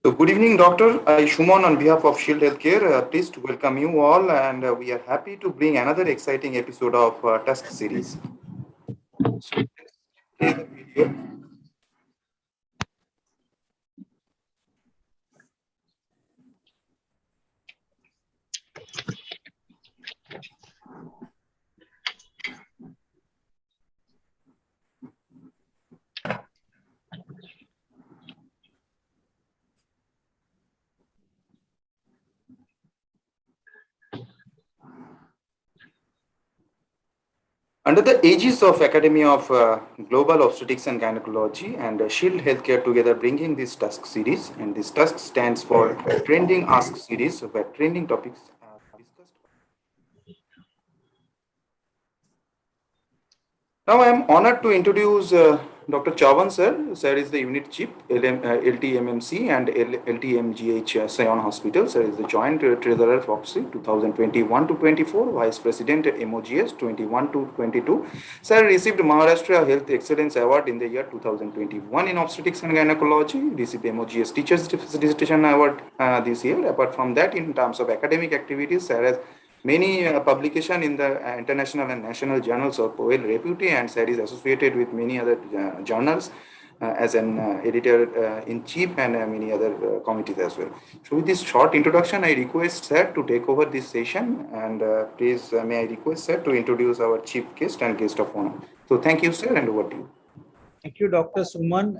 So good evening, Doctor. Shumon on behalf of Shield Healthcare, pleased to welcome you all, and we are happy to bring another exciting episode of Tusk series. So, play the video. Under the aegis of Academy of Global Obstetrics and Gynecology and Shield Healthcare together bringing this Tusk series, and this Tusk stands for Trending Ask series, where trending topics are discussed. Now I am honored to introduce Dr. Chavan sir. Sir is the unit chief LTMMC and LTMGH Sion Hospital. Sir is the joint treasurer FOXI 2021 to 24, vice president MOGS 21 to 22. Sir received Maharashtra Health Excellence Award in the year 2021 in obstetrics and gynecology. Received MOGS Teachers Dissertation Award this year. Apart from that, in terms of academic activities, sir has many publication in the international and national journals of well reputed, and sir is associated with many other journals as an editor-in-chief and many other committees as well. So with this short introduction, I request sir to take over this session, and please may I request sir to introduce our chief guest and guest of honor. So thank you sir, and over to you. Thank you, Dr. Suman.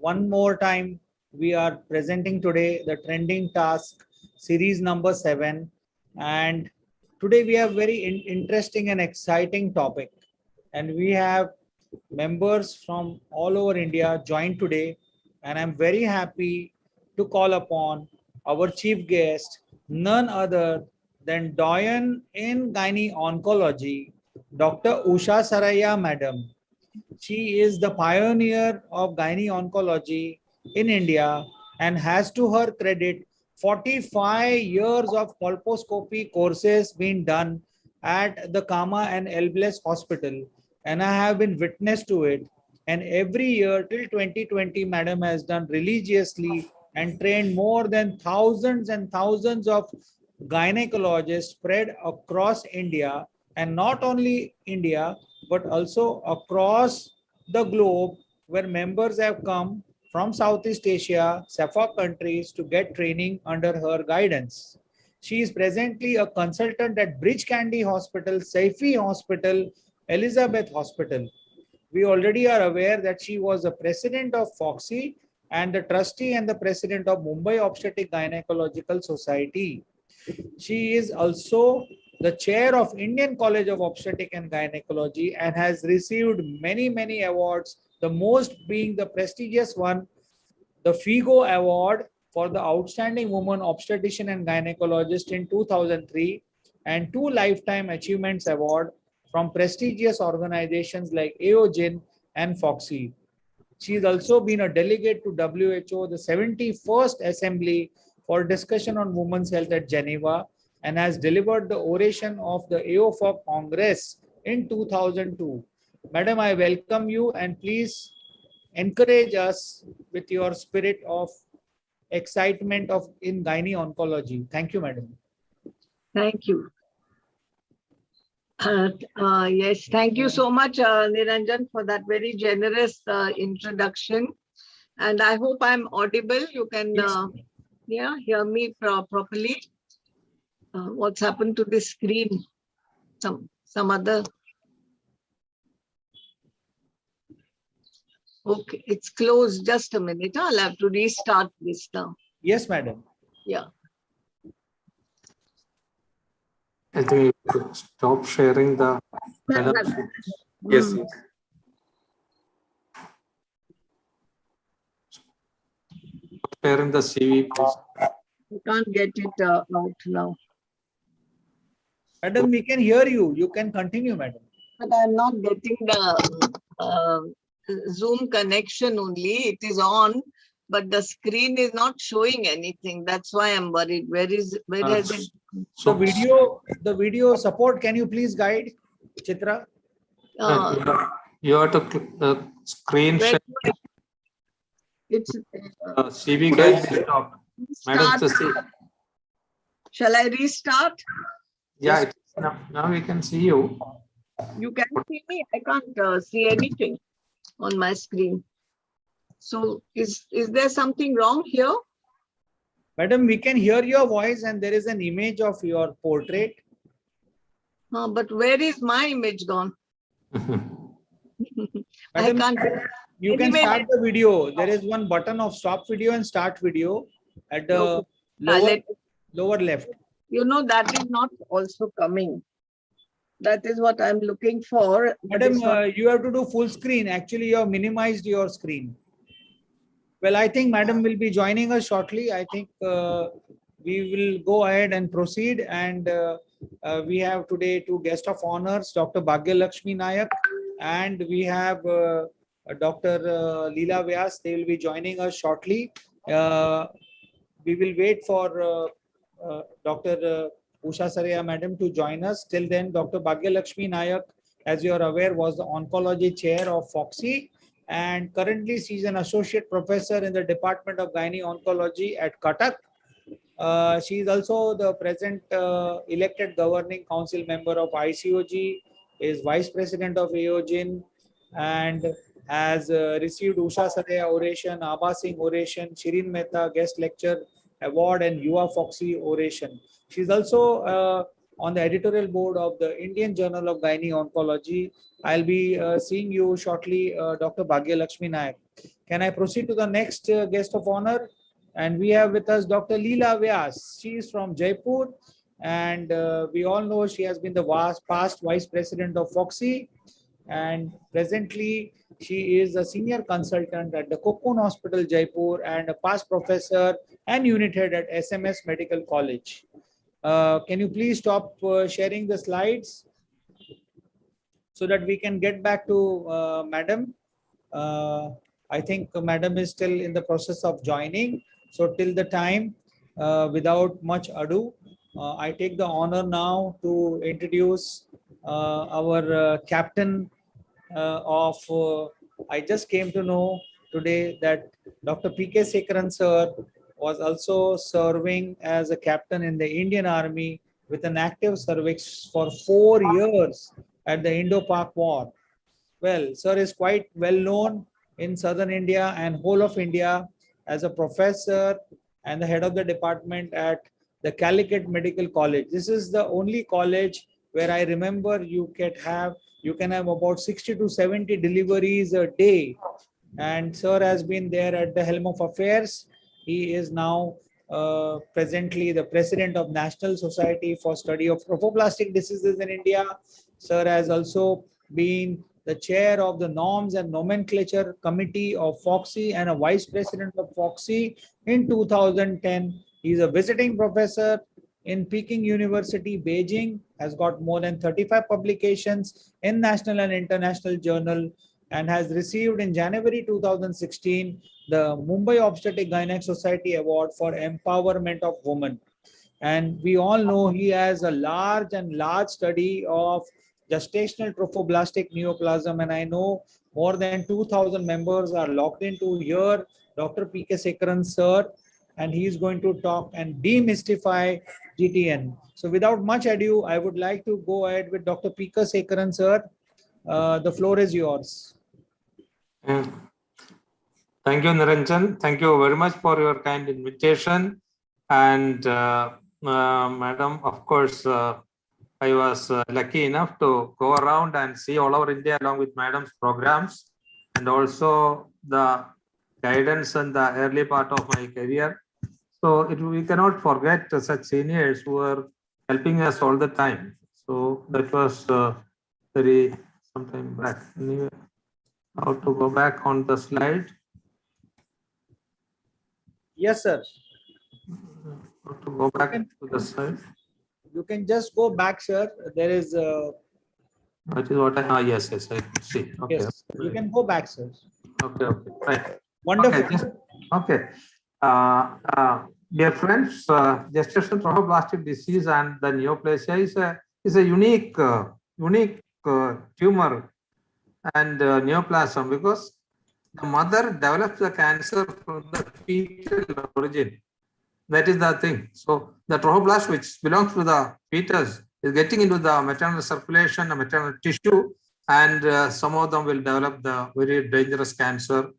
One more time, we are presenting today the Trending Task series number 7. And today we have very interesting and exciting topic. And we have members from all over India joined today. And I'm very happy to call upon our chief guest, none other than Doyen in Gynae Oncology, Dr. Usha Saraiya Madam. She is the pioneer of gynae oncology in India and has to her credit 45 years of colposcopy courses been done at the Kama and Elbless Hospital, and I have been witness to it. And every year till 2020, Madam has done religiously and trained more than thousands and thousands of gynecologists spread across India, and not only India, but also across the globe, where members have come from Southeast Asia, SAFA countries to get training under her guidance. She is presently a consultant at Bridge Candy Hospital, Saifi Hospital, Elizabeth Hospital. We already are aware that she was the president of FOXI and the trustee and the president of Mumbai Obstetric Gynecological Society. She is also the chair of Indian College of Obstetric and Gynecology and has received many awards, the most being the prestigious one, the FIGO Award for the Outstanding Woman Obstetrician and Gynecologist in 2003, and 2 Lifetime Achievements Award from prestigious organizations like AOGIN and FOXI. She has also been a delegate to WHO, the 71st Assembly for discussion on women's health at Geneva, and has delivered the oration of the AOFOC Congress in 2002. Madam, I welcome you, and please encourage us with your spirit of excitement in gynae oncology. Thank you, Madam. Thank you. Yes, thank you so much, Niranjan, for that very generous introduction. And I hope I'm audible. You can hear me properly. What's happened to the screen? Some other. Okay, it's closed. Just a minute. I'll have to restart this now. Yes, madam. Yeah. I think you could stop sharing the. Yes. Sharing the CV, please. I can't get it out now. Madam, we can hear you. You can continue, madam. But I'm not getting the Zoom connection only. It is on, but the screen is not showing anything. That's why I'm worried. Where has it? So the video support, can you please guide, Chitra? You have to screen share. It's CV Could can I be say- stopped. Madam, start. it's the Shall I restart? yeah, now we can see you. You can see me. I can't see anything on my screen. So is there something wrong here? Madam, we can hear your voice and there is an image of your portrait. But where is my image gone? I Madam, can't. you can Anyway, start the video. There is one button of stop video and start video at the Okay. lower, Let- lower left. You know, that is not also coming. That is what I'm looking for. but Madam, it's not- you have to do full screen. Actually, you have minimized your screen. Well, I think Madam will be joining us shortly. I think we will go ahead and proceed. And we have today two guests of honors, Dr. Bhagya Lakshmi Nayak, and we have Dr. Leela Vyas. They will be joining us shortly. We will wait for Dr. Usha Saraya Madam to join us. Till then, Dr. Bhagya Lakshmi Nayak, as you are aware, was the oncology chair of Foxy, and currently she is an associate professor in the Department of Gynae Oncology at Cuttack. She is also the present elected governing council member of ICOG, is vice president of AOGIN, and has received Usha Saraya Oration, Abha Singh Oration, Shirin Mehta Guest Lecture Award, and Yuva Foxy Oration. She is also on the editorial board of the Indian Journal of Gynae Oncology. I'll be seeing you shortly, Dr. Bhagya Lakshmi Nayak. Can I proceed to the next guest of honor? And we have with us Dr. Leela Vyas. She is from Jaipur, and we all know she has been the past vice president of Foxy, and presently she is a senior consultant at the Cocoon Hospital, Jaipur, and a past professor and unit head at SMS Medical College. Can you please stop sharing the slides so that we can get back to Madam? I think Madam is still in the process of joining. So till the time, without much ado, I take the honor now to introduce our captain I just came to know today that Dr. P.K. Sekaran sir was also serving as a captain in the Indian Army with an active service for 4 years at the Indo-Pak War. Well, sir is quite well known in southern India and whole of India as a professor and the head of the department at the Calicut Medical College. This is the only college where I remember you can have about 60 to 70 deliveries a day. And sir has been there at the helm of affairs. He is now presently the president of National Society for Study of Trophoblastic Diseases in India. Sir has also been the chair of the Norms and Nomenclature Committee of Foxy and a vice president of Foxy in 2010. He is a visiting professor in Peking University, Beijing, has got more than 35 publications in national and international journal, and has received in January 2016 the Mumbai Obstetric Gynec Society Award for Empowerment of Women. And we all know he has a large study of gestational trophoblastic neoplasm, and I know more than 2,000 members are logged into here. Dr. P.K. Sekaran sir, and he is going to talk and demystify GTN. So without much ado, I would like to go ahead with Dr. P.K. Sekaran sir. The floor is yours. Thank you, Niranjan. Thank you very much for your kind invitation. And Madam, of course, I was lucky enough to go around and see all over India along with Madam's programs, and also the guidance in the early part of my career. So we cannot forget such seniors who are helping us all the time. So that was very some time back. Anyway, how to go back on the slide? Yes, sir. How to go back to the slide? You can just go back, sir. There is That is what yes, I can see. Okay. yes, you can go back, sir. Okay, right. Wonderful. Okay. Dear friends, gestational trophoblastic disease and the neoplasia is a unique tumor and neoplasm, because the mother develops the cancer from the fetal origin. That is the thing. So the trophoblast, which belongs to the fetus, is getting into the maternal circulation, the maternal tissue, and some of them will develop the very dangerous cancer,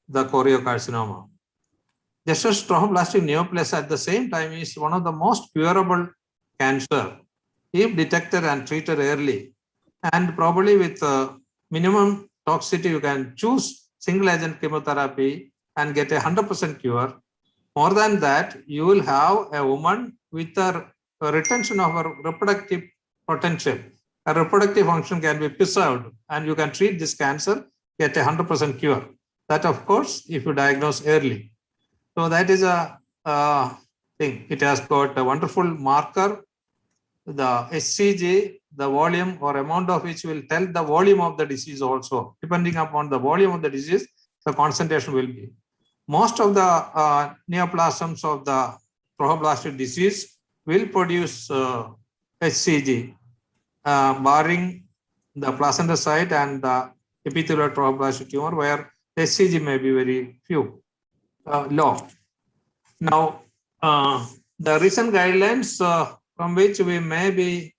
the choriocarcinoma. Just as trophoblastic neoplasia at the same time is one of the most curable cancer if detected and treated early. And probably with minimum toxicity, you can choose single agent chemotherapy and get 100% cure. More than that, you will have a woman with a retention of her reproductive potential. A reproductive function can be preserved and you can treat this cancer, get 100% cure. That, of course, if you diagnose early. So that is a thing. It has got a wonderful marker. The HCG, the volume or amount of which will tell the volume of the disease also. Depending upon the volume of the disease, the concentration will be. Most of the neoplasms of the trophoblastic disease will produce HCG, barring the placenta site and the epithelial trophoblastic tumor, where HCG may be very few, low. Now, the recent guidelines from which we may be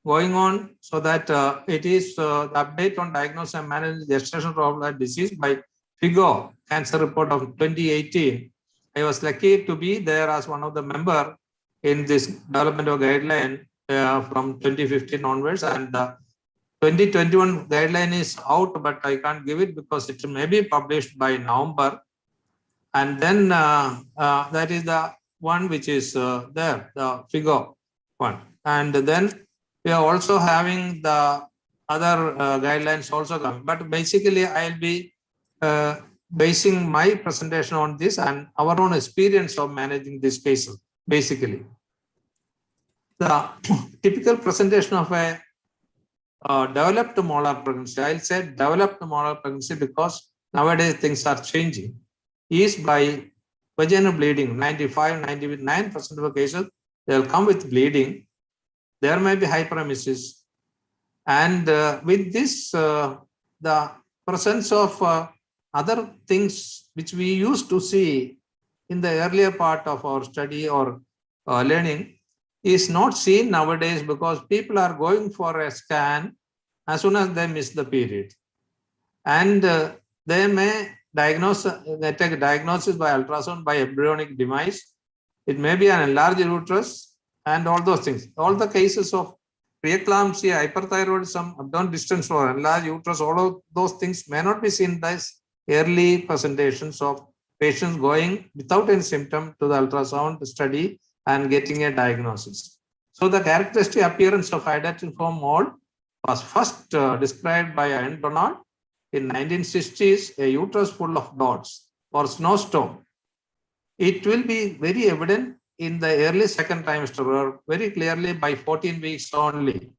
going on, so that it is the update on diagnosis and management gestational trophoblastic disease by FIGO cancer report of 2018. I was lucky to be there as one of the member in this development of guideline from 2015 onwards, and 2021 guideline is out, but I can't give it because it may be published by November. And then that is the one which is there, the FIGO one. And then we are also having the other guidelines also coming. But basically, I'll be basing my presentation on this and our own experience of managing these cases, basically. The typical presentation of a developed molar pregnancy, I'll say developed molar pregnancy because nowadays things are changing, is by vaginal bleeding. 99% of the cases, they'll come with bleeding. There may be hyperemesis. And with this, the presence of other things which we used to see in the earlier part of our study or learning is not seen nowadays because people are going for a scan as soon as they miss the period. And they may diagnose, they take a diagnosis by ultrasound by embryonic demise. It may be an enlarged uterus and all those things. All the cases of preeclampsia, hyperthyroidism, abdominal distance or enlarged uterus, all of those things may not be seen as early presentations of patients going without any symptom to the ultrasound study and getting a diagnosis. So the characteristic appearance of hydatidiform mole was first described by Ian Donald in 1960s, a uterus full of dots or snowstorm. It will be very evident in the early second trimester or very clearly by 14 weeks only.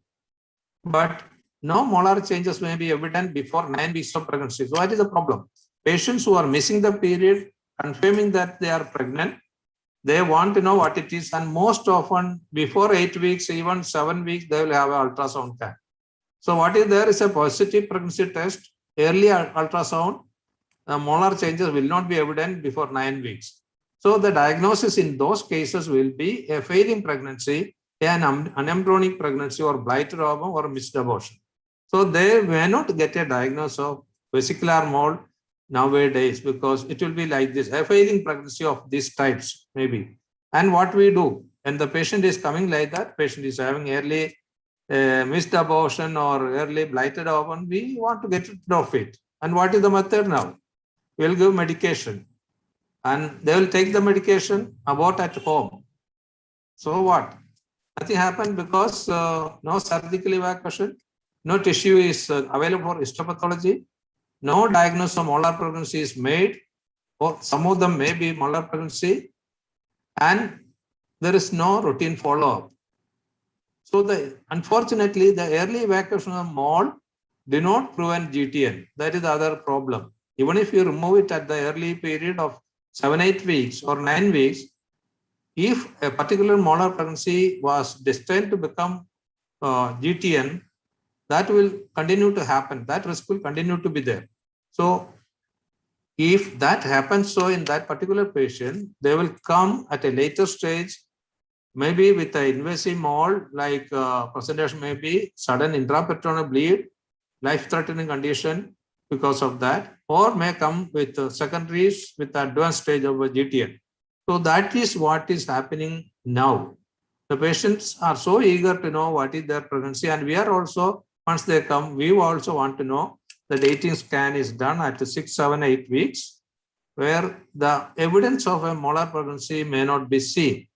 But no molar changes may be evident before 9 weeks of pregnancy. So what is the problem? Patients who are missing the period, confirming that they are pregnant, they want to know what it is, and most often before 8 weeks, even 7 weeks, they will have an ultrasound scan. So what is there is a positive pregnancy test, early ultrasound, molar changes will not be evident before 9 weeks. So the diagnosis in those cases will be a failing pregnancy, an unembryonic pregnancy or blighted ovum or missed abortion. So they may not get a diagnosis of vesicular mole nowadays because it will be like this, a failing pregnancy of these types maybe. And what we do when the patient is coming like that, patient is having early missed abortion or early blighted ovum, we want to get rid of it. And what is the method now? We'll give medication and they will take the medication, abort at home. So what? Nothing happened because no surgical evacuation, no tissue is available for histopathology, no diagnosis of molar pregnancy is made, or some of them may be molar pregnancy, and there is no routine follow-up. So unfortunately, the early evacuation of mole do not prevent GTN. That is the other problem. Even if you remove it at the early period of 7-8 weeks or 9 weeks, if a particular molar pregnancy was destined to become GTN, that will continue to happen. That risk will continue to be there. So if that happens, so in that particular patient, they will come at a later stage, maybe with an invasive mole, like presentation may be sudden intraperitoneal bleed, life-threatening condition because of that, or may come with secondaries with advanced stage of a GTN. So that is what is happening now. The patients are so eager to know what is their pregnancy, and we are also, once they come, we also want to know the dating scan is done at 6, 7, 8 weeks, where the evidence of a molar pregnancy may not be seen.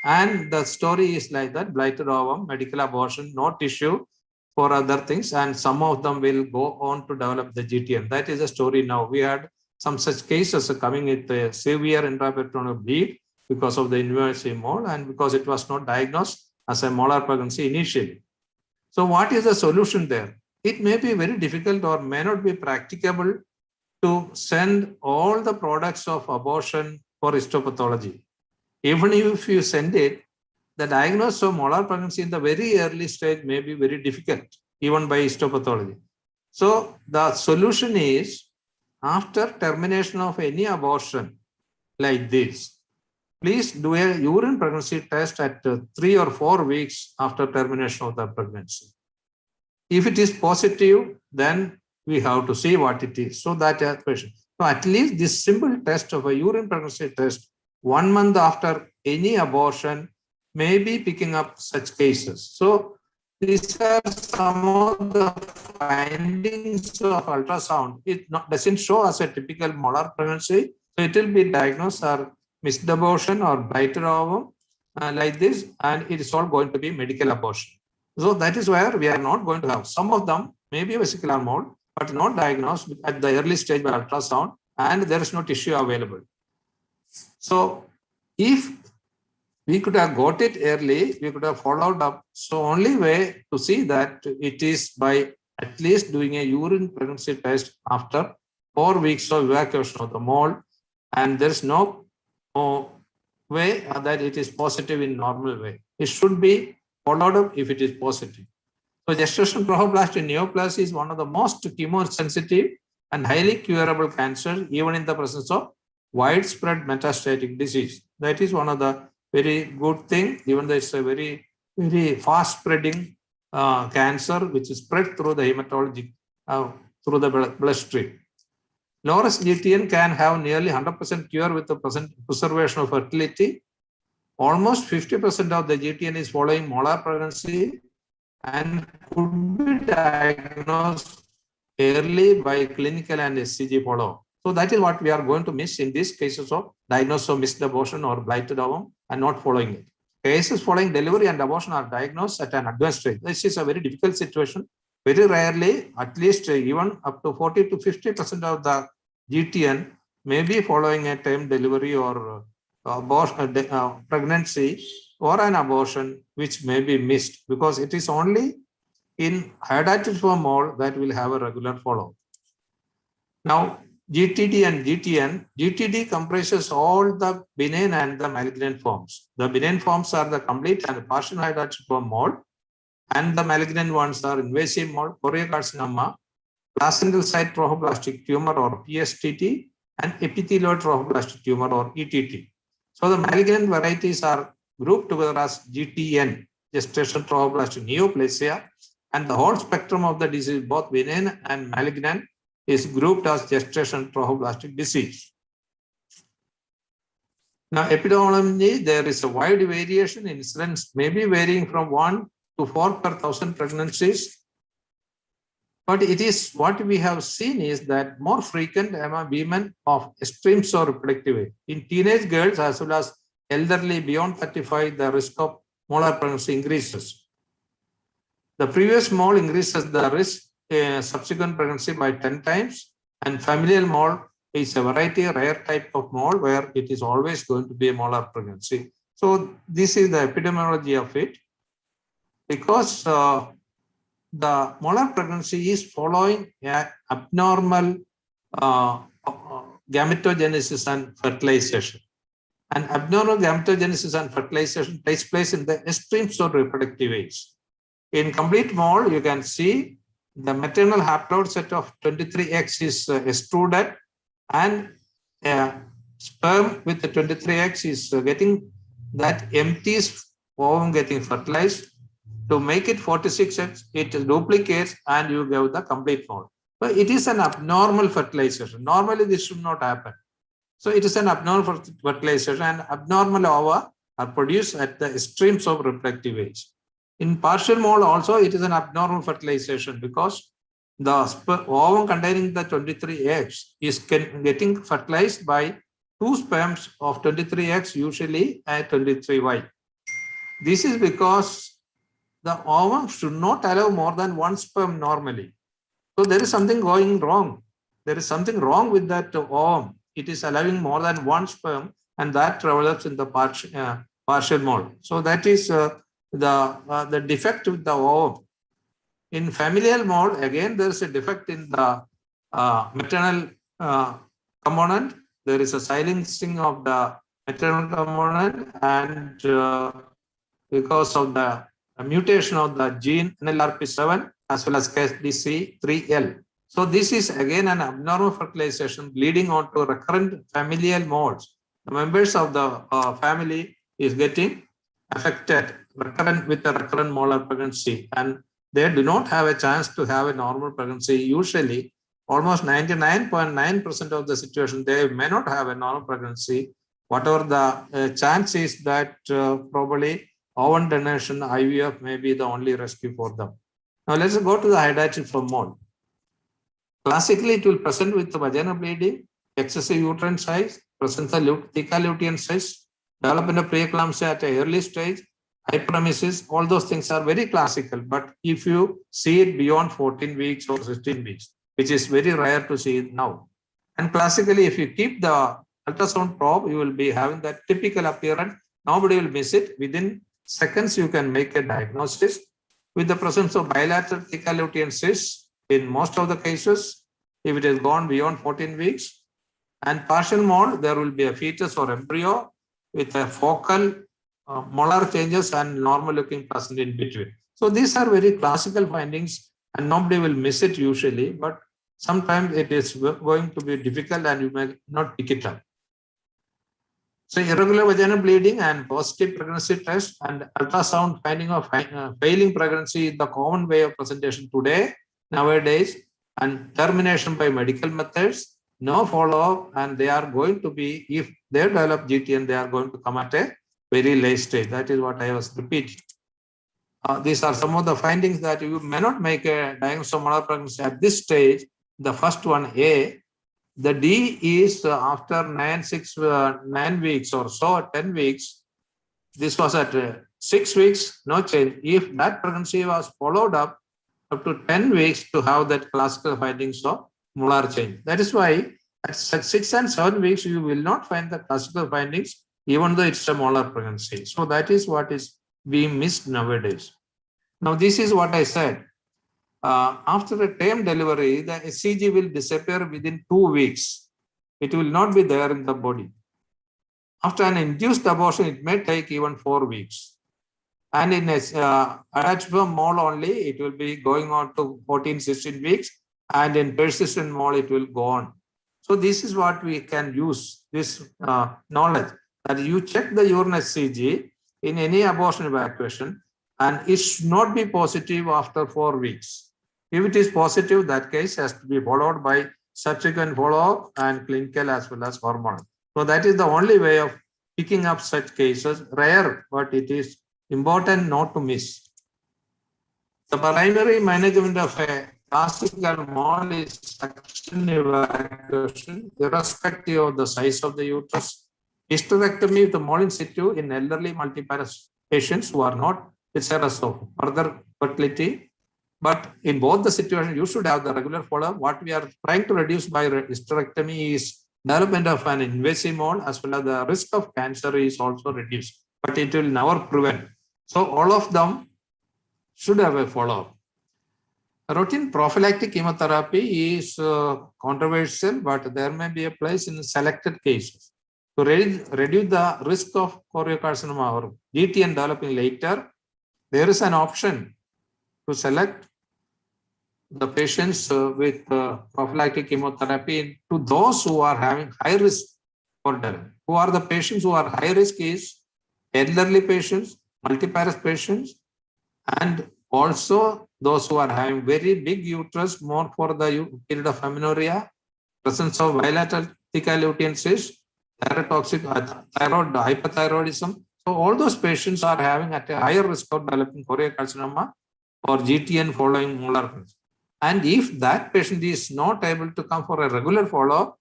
And the story is like that: blighted ovum, medical abortion, no tissue for other things, and some of them will go on to develop the GTN. That is the story now. We had some such cases coming with a severe intraperitoneal bleed because of the invasive mole and because it was not diagnosed as a molar pregnancy initially. So what is the solution there? It may be very difficult or may not be practicable to send all the products of abortion for histopathology. Even if you send it, the diagnosis of molar pregnancy in the very early stage may be very difficult, even by histopathology. So the solution is, after termination of any abortion like this, please do a urine pregnancy test at 3 or 4 weeks after termination of the pregnancy. If it is positive, then we have to see what it is. So that question. So at least this simple test of a urine pregnancy test 1 month after any abortion may be picking up such cases. So these are some of the findings of ultrasound. It doesn't show us a typical molar pregnancy. So it will be diagnosed or missed abortion or blighted ovum like this, and it is all going to be medical abortion. So that is where we are not going to have. Some of them may be vesicular mole, but not diagnosed at the early stage by ultrasound, and there is no tissue available. So if we could have got it early, we could have followed up. So only way to see that it is by at least doing a urine pregnancy test after 4 weeks of evacuation of the mole, and there is no way that it is positive in normal way. It should be followed up if it is positive. So gestation trophoblastic neoplasm is one of the most chemosensitive and highly curable cancers, even in the presence of widespread metastatic disease. That is one of the very good thing, even though it's a very, very fast spreading cancer, which is spread through the hematology, through the bloodstream. Low-risk GTN can have nearly 100% cure with the preservation of fertility. Almost 50% of the GTN is following molar pregnancy and could be diagnosed early by clinical and SCG follow-up. So that is what we are going to miss in these cases of diagnosis of missed abortion or blighted ovum and not following it. Cases following delivery and abortion are diagnosed at an advanced stage. This is a very difficult situation. Very rarely, at least even up to 40 to 50% of the GTN may be following a term delivery or pregnancy or an abortion, which may be missed because it is only in hydatidiform mole that will have a regular follow-up. Now, GTD and GTN. GTD comprises all the benign and the malignant forms. The benign forms are the complete and partial hydatidiform mole, and the malignant ones are invasive mole, choriocarcinoma, placental site trophoblastic tumor or PSTT, and epithelioid trophoblastic tumor or ETT. So the malignant varieties are grouped together as GTN, gestation trophoblastic neoplasia, and the whole spectrum of the disease, both benign and malignant, is grouped as gestation trophoblastic disease. Now, epidemiology, there is a wide variation in incidence, maybe varying from 1 to 4 per 1,000 pregnancies. But it is what we have seen is that more frequent among women of extreme slow reproductive age. In teenage girls as well as elderly beyond 35, the risk of molar pregnancy increases. The previous mole increases the risk subsequent pregnancy by 10 times, and familial mole is a variety, rare type of mole where it is always going to be a molar pregnancy. So this is the epidemiology of it. Because the molar pregnancy is following abnormal gametogenesis and fertilization. And abnormal gametogenesis and fertilization takes place in the extreme slow reproductive age. In complete mole, you can see the maternal haploid set of 23X is extruded, and sperm with the 23 eggs is getting that empty ovum getting fertilized. To make it 46 eggs, it duplicates and you give the complete mold. So it is an abnormal fertilization. Normally this should not happen. So it is an abnormal fertilization, and abnormal ova are produced at the extremes of reproductive age. In partial mold also it is an abnormal fertilization because the ovum containing the 23 eggs is getting fertilized by 2 sperms of 23 eggs, usually at 23Y. This is because the ovum should not allow more than 1 sperm normally. So there is something going wrong. There is something wrong with that ovum. It is allowing more than 1 sperm, and that develops in the partial mold. So that is the defect with the ovum. In familial mold, again, there is a defect in the maternal component. There is a silencing of the maternal component, and because of the mutation of the gene NLRP7 as well as KDC3L. So this is again an abnormal fertilization leading on to recurrent familial molds. The members of the family is getting affected with a recurrent molar pregnancy, and they do not have a chance to have a normal pregnancy. Usually, almost 99.9% of the situation, they may not have a normal pregnancy. Whatever the chance is that probably ovum donation, IVF may be the only rescue for them. Now let's go to the hydatid flow mold. Classically, it will present with vaginal bleeding, excessive uterine size, presence of theca lutein cyst, development of preeclampsia at an early stage, hyperemesis. All those things are very classical. But if you see it beyond 14 weeks or 16 weeks, which is very rare to see it now. And classically, if you keep the ultrasound probe, you will be having that typical appearance. Nobody will miss it. Within seconds, you can make a diagnosis. With the presence of bilateral theca lutein cysts, in most of the cases, if it has gone beyond 14 weeks, and partial mold, there will be a fetus or embryo with a focal molar changes and normal looking present in between. So these are very classical findings, and nobody will miss it usually, but sometimes it is going to be difficult and you may not pick it up. So irregular vaginal bleeding and positive pregnancy test and ultrasound finding of failing pregnancy is the common way of presentation today, nowadays, and termination by medical methods, no follow-up, and they are going to be, if they develop GTN, they are going to come at a very late stage. That is what I was repeating. These are some of the findings that you may not make a diagnosis of molar pregnancy at this stage. The first one, A. The D is after 9 weeks or so, 10 weeks. This was at 6 weeks, no change. If that pregnancy was followed up to 10 weeks to have that classical findings of molar change. That is why at 6 and 7 weeks, you will not find the classical findings, even though it's a molar pregnancy. So that is what is being missed nowadays. Now, this is what I said. After a term delivery, the SCG will disappear within 2 weeks. It will not be there in the body. After an induced abortion, it may take even 4 weeks. And in attachment mold only, it will be going on to 14, 16 weeks. And in persistent mold, it will go on. So this is what we can use, this knowledge, that you check the urine SCG in any abortion evacuation, and it should not be positive after 4 weeks. If it is positive, that case has to be followed by subsequent follow-up and clinical as well as hormonal. So that is the only way of picking up such cases. Rare, but it is important not to miss. The primary management of a classical mold is suction evacuation, irrespective of the size of the uterus. Hysterectomy with the mold in situ in elderly multiparous patients who are not desirous of further fertility. But in both the situations, you should have the regular follow-up. What we are trying to reduce by hysterectomy is development of an invasive mold, as well as the risk of cancer is also reduced, but it will never prevent. So all of them should have a follow-up. Routine prophylactic chemotherapy is controversial, but there may be a place in selected cases. To reduce the risk of choriocarcinoma or GTN developing later, there is an option to select the patients with prophylactic chemotherapy to those who are having high risk for death. Who are the patients who are high risk is elderly patients, multiparous patients, and also those who are having very big uterus, more for the period of amenorrhea, presence of bilateral theca lutein cyst, thyrotoxic thyroid hypothyroidism. So all those patients are having at a higher risk of developing choriocarcinoma or GTN following molar cancer. And if that patient is not able to come for a regular follow-up,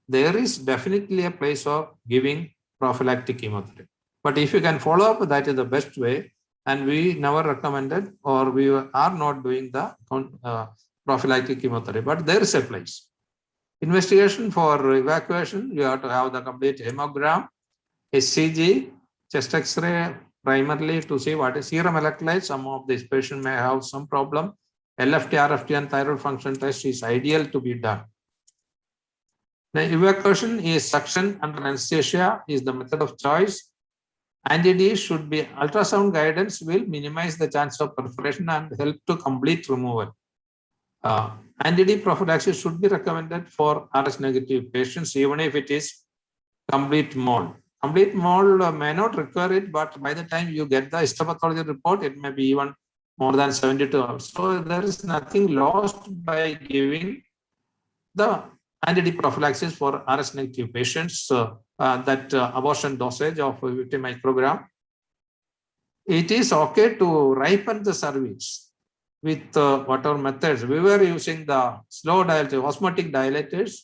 there is definitely a place of giving prophylactic chemotherapy. But if you can follow up, that is the best way. And we never recommended, or we are not doing the prophylactic chemotherapy, but there is a place. Investigation for evacuation, you have to have the complete hemogram, HCG, chest X-ray, primarily to see what is serum electrolytes. Some of these patients may have some problem. LFT, RFT, and thyroid function test is ideal to be done. The evacuation is suction under anesthesia is the method of choice. Anti-D should be ultrasound guidance will minimize the chance of perforation and help to complete removal. Anti-D prophylaxis should be recommended for RS negative patients, even if it is complete mold. Complete mold may not require it, but by the time you get the histopathology report, it may be even more than 72 hours. So there is nothing lost by giving the anti-D prophylaxis for RS negative patients, that abortion dosage of 50 microgram. It is okay to ripen the cervix with whatever methods. We were using the slow dilator, osmotic dilators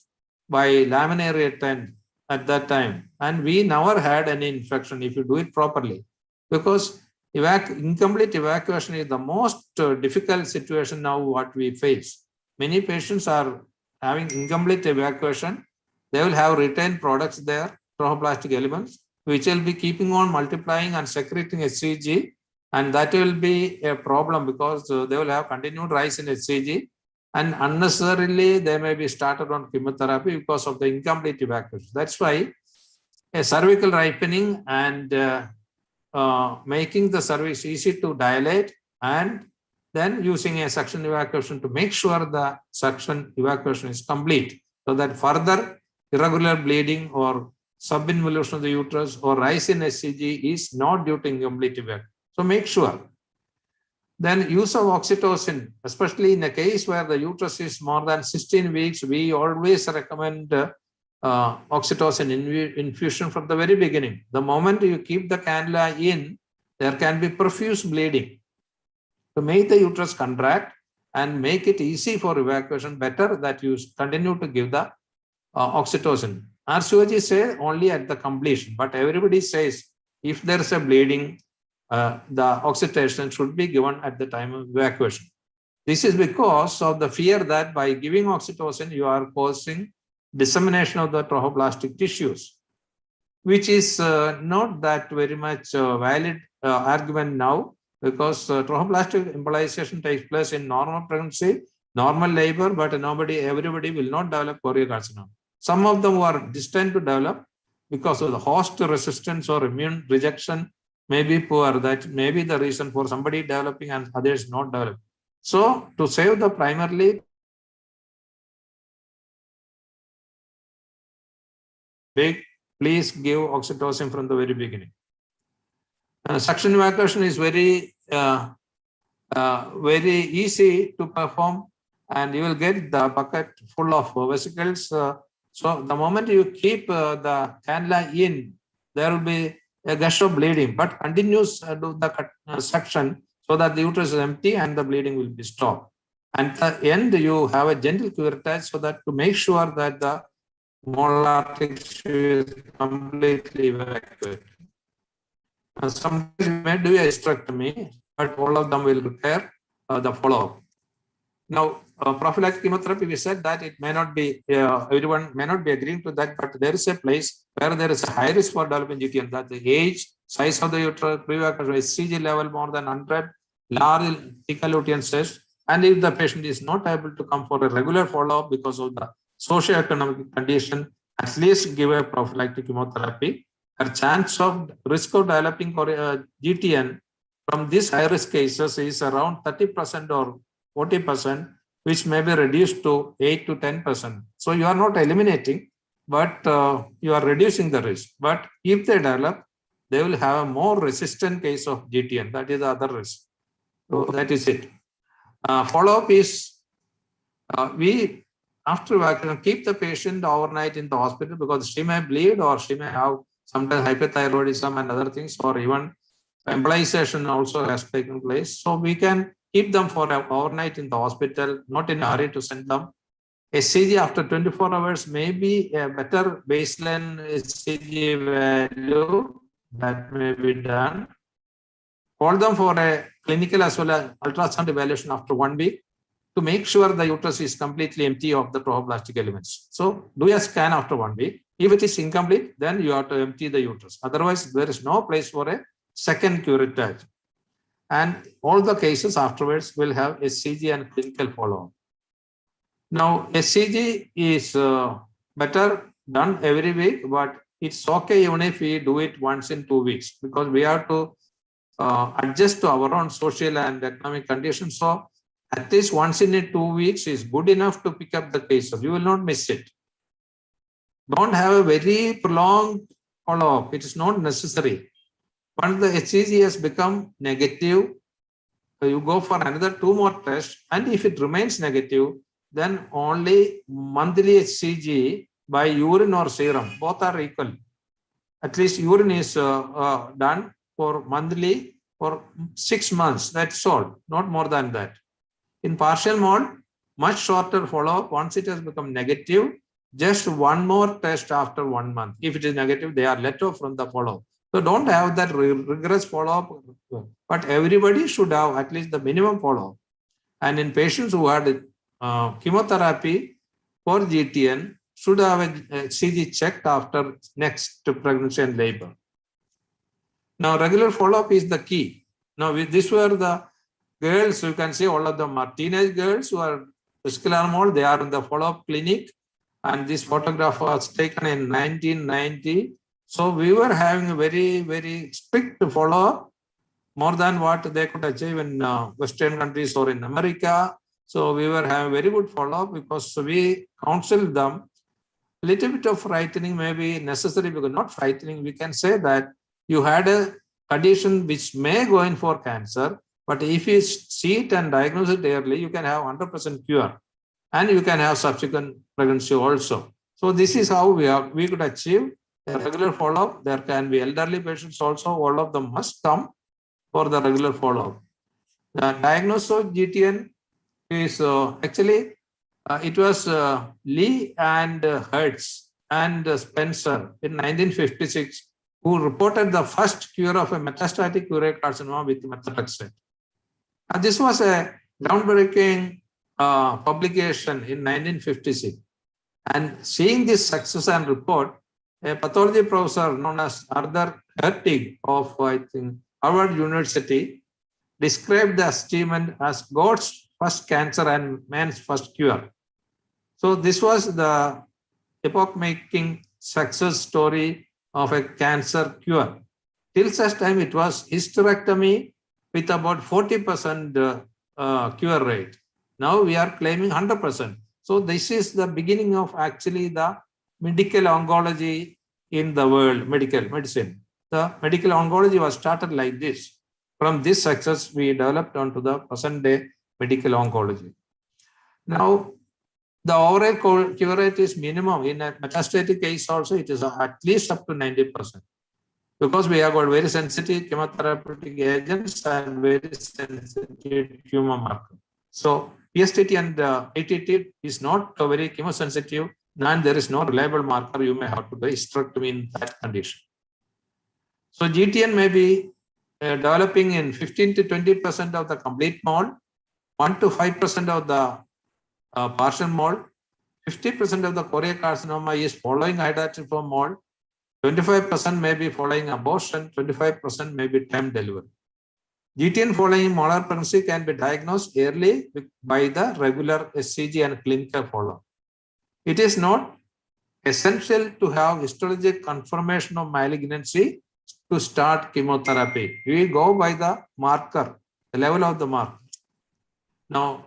by laminar retent at that time. And we never had any infection if you do it properly. Because incomplete evacuation is the most difficult situation now what we face. Many patients are having incomplete evacuation. They will have retained products there, trophoblastic elements, which will be keeping on multiplying and secreting HCG. And that will be a problem because they will have continued rise in HCG. And unnecessarily, they may be started on chemotherapy because of the incomplete evacuation. That's why a cervical ripening and making the cervix easy to dilate, and then using a suction evacuation to make sure the suction evacuation is complete, so that further irregular bleeding or subinvolution of the uterus or rise in HCG is not due to incomplete evacuation. So make sure. Then use of oxytocin, especially in a case where the uterus is more than 16 weeks, we always recommend oxytocin infusion from the very beginning. The moment you keep the cannula in, there can be profuse bleeding. To make the uterus contract and make it easy for evacuation, better that you continue to give the oxytocin. RCOG say only at the completion, but everybody says if there is a bleeding, the oxytocin should be given at the time of evacuation. This is because of the fear that by giving oxytocin, you are causing dissemination of the trophoblastic tissues, which is not that very much valid argument now, because trophoblastic embolization takes place in normal pregnancy, normal labor, but everybody will not develop choriocarcinoma. Some of them who are destined to develop because of the host resistance or immune rejection may be poor. That may be the reason for somebody developing and others not developing. So to save the primarily big, please give oxytocin from the very beginning. Suction evacuation is very easy to perform, and you will get the bucket full of vesicles. So the moment you keep the cannula in, there will be a gush of bleeding, but continues do the suction so that the uterus is empty and the bleeding will be stopped. And at the end, you have a gentle curettage so that to make sure that the molar tissue is completely evacuated. Sometimes you may do a hysterectomy, but all of them will require the follow-up. Now, prophylactic chemotherapy, we said that it may not be, everyone may not be agreeing to that, but there is a place where there is a high risk for developing GTN, that the age, size of the uterus, HCG level more than 100, large theca lutein cyst, and if the patient is not able to come for a regular follow-up because of the socioeconomic condition, at least give a prophylactic chemotherapy. Her chance of risk of developing GTN from these high-risk cases is around 30% or 40%. which may be reduced to 8 to 10%. So you are not eliminating, but you are reducing the risk. But if they develop, they will have a more resistant case of GTN. That is the other risk. So that is it. Follow-up is we after vaccination keep the patient overnight in the hospital because she may bleed or she may have sometimes hypothyroidism and other things, or even embolization also has taken place. So we can keep them for an overnight in the hospital, not in a hurry to send them. HCG after 24 hours may be a better baseline HCG value that may be done. Hold them for a clinical as well as ultrasound evaluation after 1 week to make sure the uterus is completely empty of the trophoblastic elements. So do a scan after 1 week. If it is incomplete, then you have to empty the uterus. Otherwise, there is no place for a second curettage. And all the cases afterwards will have HCG and clinical follow-up. Now, HCG is better done every week, but it's okay even if we do it once in 2 weeks, because we have to adjust to our own social and economic conditions. So at least once in 2 weeks is good enough to pick up the cases. You will not miss it. Don't have a very prolonged follow-up. It is not necessary. Once the HCG has become negative, you go for another 2 more tests. And if it remains negative, then only monthly HCG by urine or serum, both are equal. At least urine is done for monthly for 6 months. That's all, not more than that. In partial mode, much shorter follow-up. Once it has become negative, just 1 more test after 1 month. If it is negative, they are let off from the follow-up. So don't have that rigorous follow-up, but everybody should have at least the minimum follow-up. And in patients who had chemotherapy for GTN, should have a HCG checked after next pregnancy and labor. Now, regular follow-up is the key. Now, these were the girls, you can see all of them are teenage girls who are Esquilanermol. They are in the follow-up clinic. And this photograph was taken in 1990. So we were having a very, very strict follow-up, more than what they could achieve in Western countries or in America. So we were having very good follow-up because we counseled them. A little bit of frightening may be necessary, because not frightening, we can say that you had a condition which may go in for cancer, but if you see it and diagnose it early, you can have 100% cure, and you can have subsequent pregnancy also. So this is how we could achieve a regular follow-up. There can be elderly patients also. All of them must come for the regular follow-up. The diagnosis of GTN is actually it was Lee and Hertz and Spencer in 1956 who reported the first cure of a metastatic urea carcinoma with methotrexate. And this was a groundbreaking publication in 1956. And seeing this success and report, a pathology professor known as Arthur Hertig of, I think, Harvard University described the achievement as God's first cancer and man's first cure. So this was the epoch-making success story of a cancer cure. Till such time, it was hysterectomy with about 40% cure rate. Now we are claiming 100%. So this is the beginning of actually the medical oncology in the world, medicine. The medical oncology was started like this. From this success, we developed onto the present day medical oncology. Now, the overall cure rate is minimum. In a metastatic case also, it is at least up to 90%. Because we have got very sensitive chemotherapeutic agents and very sensitive tumor marker. So PSTT and ATT is not very chemosensitive, and there is no reliable marker. You may have to do hysterectomy in that condition. So GTN may be developing in 15 to 20% of the complete mold, 1 to 5% of the partial mold, 50% of the choriocarcinoma is following hydatidform mold, 25% may be following abortion, 25% may be time delivery. GTN following molar pregnancy can be diagnosed early by the regular HCG and clinical follow-up. It is not essential to have histologic confirmation of malignancy to start chemotherapy. We go by the marker, the level of the marker. Now,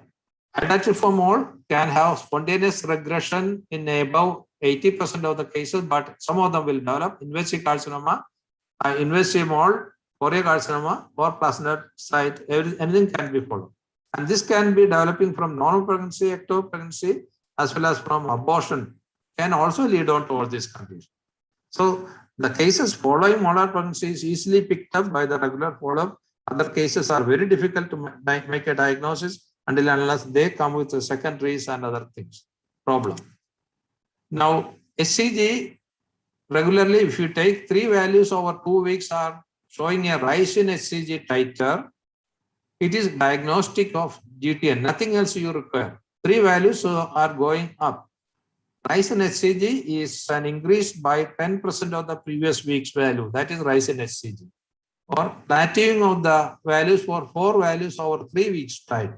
Hydroxyformol can have spontaneous regression in above 80% of the cases, but some of them will develop invasive carcinoma, invasive mold, choriocarcinoma, or plasmacyte. Anything can be followed. And this can be developing from normal pregnancy, ectopic pregnancy, as well as from abortion, can also lead on to all these conditions. So the cases following molar pregnancy is easily picked up by the regular follow-up. Other cases are very difficult to make a diagnosis until unless they come with the secondaries and other things, problem. Now, HCG, regularly, if you take 3 values over 2 weeks are showing a rise in HCG titer, it is diagnostic of GTN, nothing else you require. 3 values are going up. Rise in HCG is an increase by 10% of the previous week's value. That is rise in HCG. Or plateauing of the values for 4 values over 3 weeks time.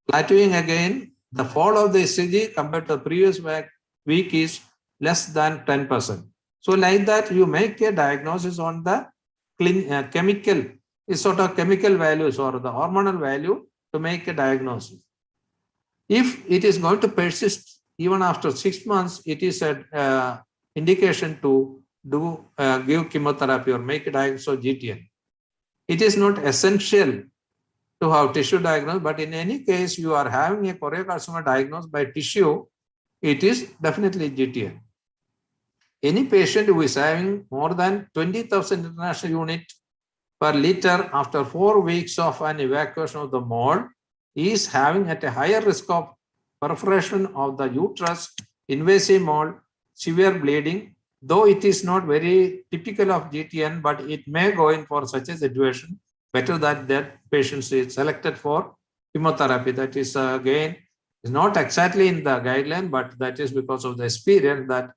Plateauing again, the fall of the HCG compared to the previous week is less than 10%. So like that, you make a diagnosis on the chemical, is sort of chemical values or the hormonal value to make a diagnosis. If it is going to persist even after 6 months, it is an indication to give chemotherapy or make a diagnosis of GTN. It is not essential to have tissue diagnosis, but in any case, you are having a choriocarcinoma diagnosed by tissue, it is definitely GTN. Any patient who is having more than 20,000 international units per liter after 4 weeks of an evacuation of the mold is having at a higher risk of perforation of the uterus, invasive mold, severe bleeding, though it is not very typical of GTN, but it may go in for such a situation. Better that patient is selected for chemotherapy. That is again is not exactly in the guideline, but that is because of the experience that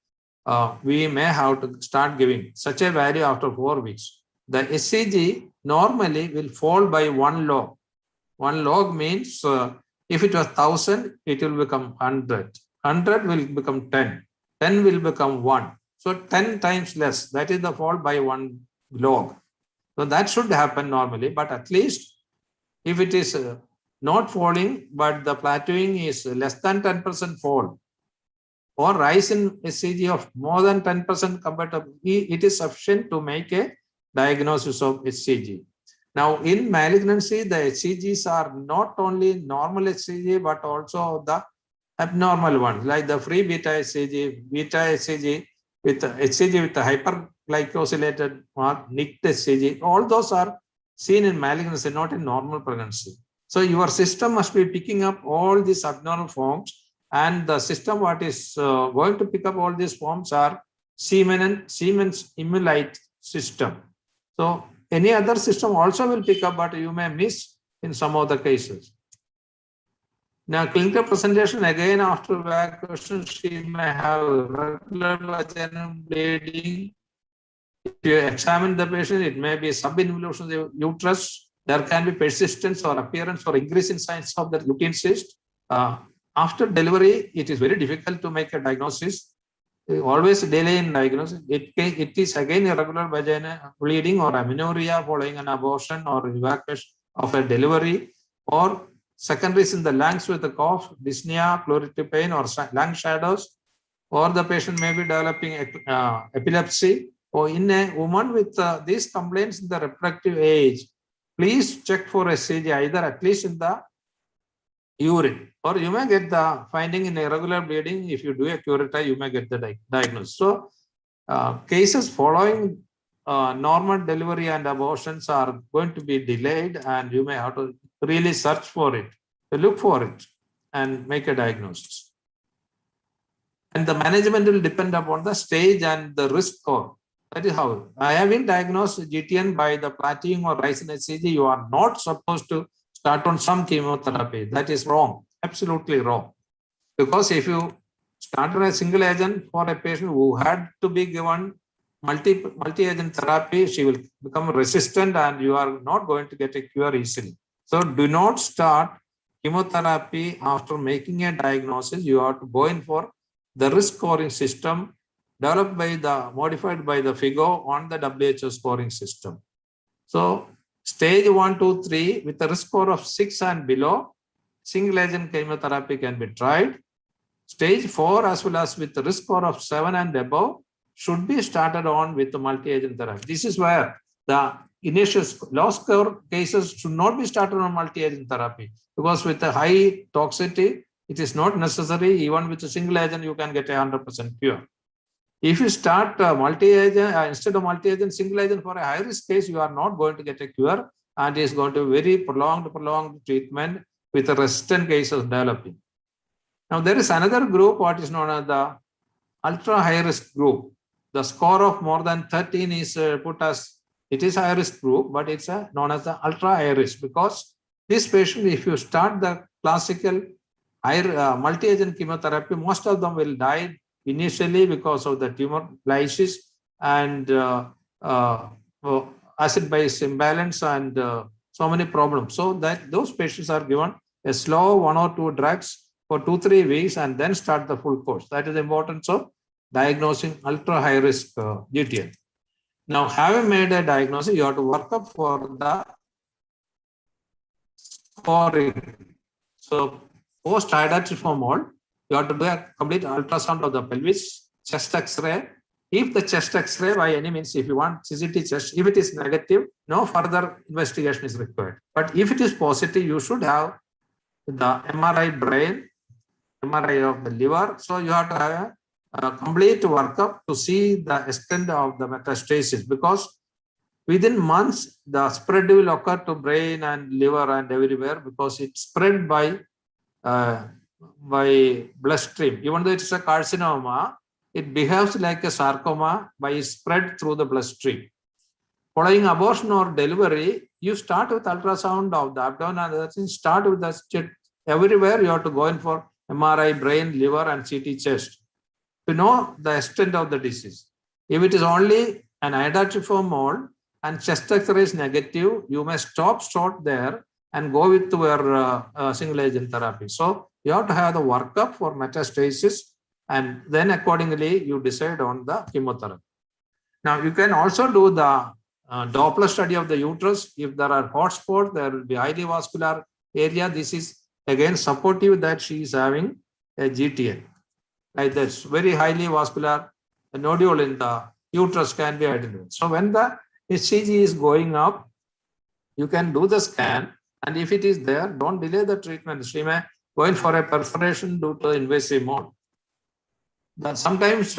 we may have to start giving such a value after 4 weeks. The HCG normally will fall by 1 log. 1 log means if it was 1,000, it will become 100. 100 will become 10. 10 will become 1. So 10 times less. That is the fall by 1 log. So that should happen normally, but at least if it is not falling, but the plateauing is less than 10% fall or rise in HCG of more than 10% compared to, it is sufficient to make a diagnosis of HCG. Now in malignancy, the HCGs are not only normal HCG, but also the abnormal ones like the free beta HCG, beta HCG with HCG with the hyperglycosylated mark, NICT HCG, all those are seen in malignancy, not in normal pregnancy. So your system must be picking up all these abnormal forms, and the system what is going to pick up all these forms are Siemens Immulite system. So any other system also will pick up, but you may miss in some of the cases. Now, clinical presentation again after evacuation, she may have regular vaginal bleeding. If you examine the patient, it may be subinvolution of the uterus. There can be persistence or appearance or increase in signs of the lutein cyst. After delivery, it is very difficult to make a diagnosis. Always delay in diagnosis. It is again irregular vaginal bleeding or amenorrhea following an abortion or evacuation of a delivery, or secondaries in the lungs with a cough, dyspnea, pleural pain, or lung shadows, or the patient may be developing epilepsy. Or in a woman with these complaints in the reproductive age, please check for HCG either at least in the urine, or you may get the finding in irregular bleeding. If you do a curata, you may get the diagnosis. So cases following normal delivery and abortions are going to be delayed, and you may have to really search for it, to look for it and make a diagnosis. And the management will depend upon the stage and the risk score. That is how I have been diagnosed GTN by the plateauing or rise in HCG. You are not supposed to start on some chemotherapy. That is wrong, absolutely wrong. Because if you start on a single agent for a patient who had to be given multi-agent therapy, she will become resistant and you are not going to get a cure easily. So do not start chemotherapy after making a diagnosis. You have to go in for the risk scoring system developed by modified by the FIGO on the WHO scoring system. So stage 1, 2, 3 with a risk score of 6 and below, single agent chemotherapy can be tried. Stage 4 as well as with the risk score of 7 and above should be started on with the multi-agent therapy. This is where the initial low score cases should not be started on multi-agent therapy, because with the high toxicity, it is not necessary. Even with a single agent, you can get 100% cure. If you start multi-agent instead of multi-agent, single agent for a high-risk case, you are not going to get a cure, and it is going to be very prolonged treatment with the resistant cases developing. Now, there is another group, what is known as the ultra high-risk group. The score of more than 13 is put as, it is high-risk group, but it's known as the ultra high-risk, because this patient, if you start the classical multi-agent chemotherapy, most of them will die initially because of the tumor lysis and acid-base imbalance and so many problems. So that those patients are given a slow 1 or 2 drugs for 2-3 weeks and then start the full course. That is the importance of diagnosing ultra high risk GTN. Now, having made a diagnosis, you have to work up for the scoring. So, post hydroxyformol, you have to do a complete ultrasound of the pelvis, chest X-ray. If the chest X-ray, by any means, if you want CCT chest, if it is negative, no further investigation is required. But if it is positive, you should have the MRI brain, MRI of the liver. So you have to have a complete workup to see the extent of the metastasis, because within months, the spread will occur to brain and liver and everywhere, because it's spread by bloodstream. Even though it's a carcinoma, it behaves like a sarcoma by spread through the bloodstream. Following abortion or delivery, you start with ultrasound of the abdomen and other things, start with the everywhere you have to go in for MRI, brain, liver, and CT chest to know the extent of the disease. If it is only an hydroxyformol and chest X-ray is negative, you may stop short there and go with your single agent therapy. So you have to have the workup for metastasis, and then accordingly you decide on the chemotherapy. Now you can also do the Doppler study of the uterus. If there are hot spots, there will be highly vascular area. This is again supportive that she is having a GTN. Like this, very highly vascular nodule in the uterus can be identified. So when the HCG is going up, you can do the scan, and if it is there, don't delay the treatment. She may go in for a perforation due to invasive mode. But sometimes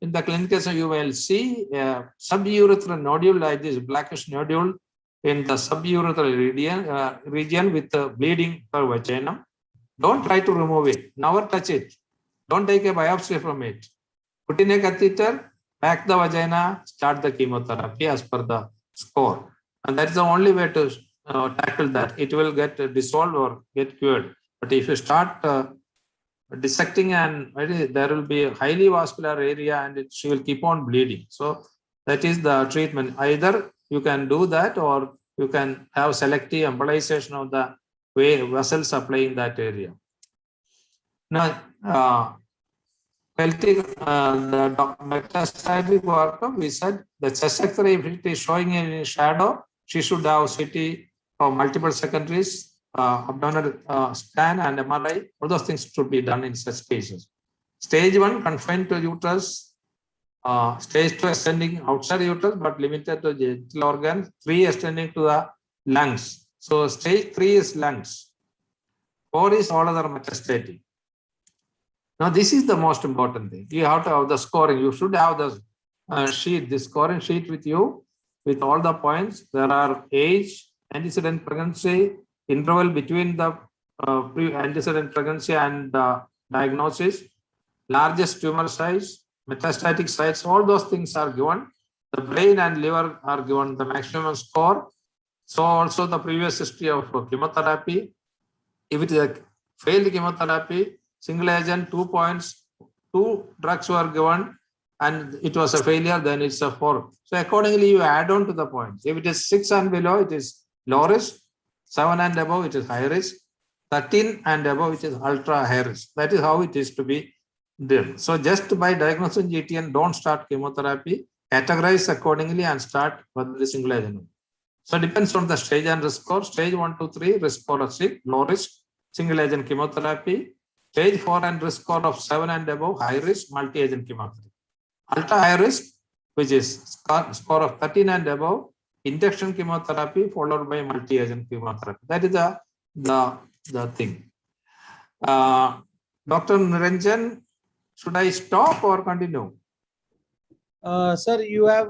in the clinical, you will see a suburethral nodule like this blackish nodule in the suburethral region with bleeding per vagina. Don't try to remove it. Never touch it. Don't take a biopsy from it. Put in a catheter, pack the vagina, start the chemotherapy as per the score. And that's the only way to tackle that. It will get dissolved or get cured. But if you start dissecting, and there will be a highly vascular area and she will keep on bleeding. So that is the treatment. Either you can do that, or you can have selective embolization of the vessel supply in that area. Now, the metastatic workup, we said the chest X-ray, if it is showing any shadow, she should have CT or multiple secondaries, abdominal scan and MRI. All those things should be done in such cases. Stage 1 confined to uterus, stage 2 extending outside uterus but limited to genital organs, 3 extending to the lungs. So stage 3 is lungs, 4 is all other metastatic. Now this is the most important thing. You have to have the scoring. You should have the sheet, the scoring sheet with you with all the points. There are age, antecedent pregnancy, interval between the antecedent pregnancy and diagnosis, largest tumor size, metastatic sites, all those things are given. The brain and liver are given the maximum score. So also the previous history of chemotherapy. If it is a failed chemotherapy, single agent, 2 points, 2 drugs were given and it was a failure, then it's a 4. So accordingly, you add on to the points. If it is 6 and below, it is low risk. 7 and above, it is high risk. 13 and above, it is ultra high risk. That is how it is to be done. So just by diagnosing GTN, don't start chemotherapy. Categorize accordingly and start with the single agent. So it depends on the stage and risk score. Stage 1, 2, 3, risk score of 6, low risk. single agent chemotherapy. Stage 4 and risk score of 7 and above, high risk, multi-agent chemotherapy. Ultra high risk, which is score of 13 and above, induction chemotherapy followed by multi-agent chemotherapy. That is the thing. Dr. Niranjan, should I stop or continue? Sir, you have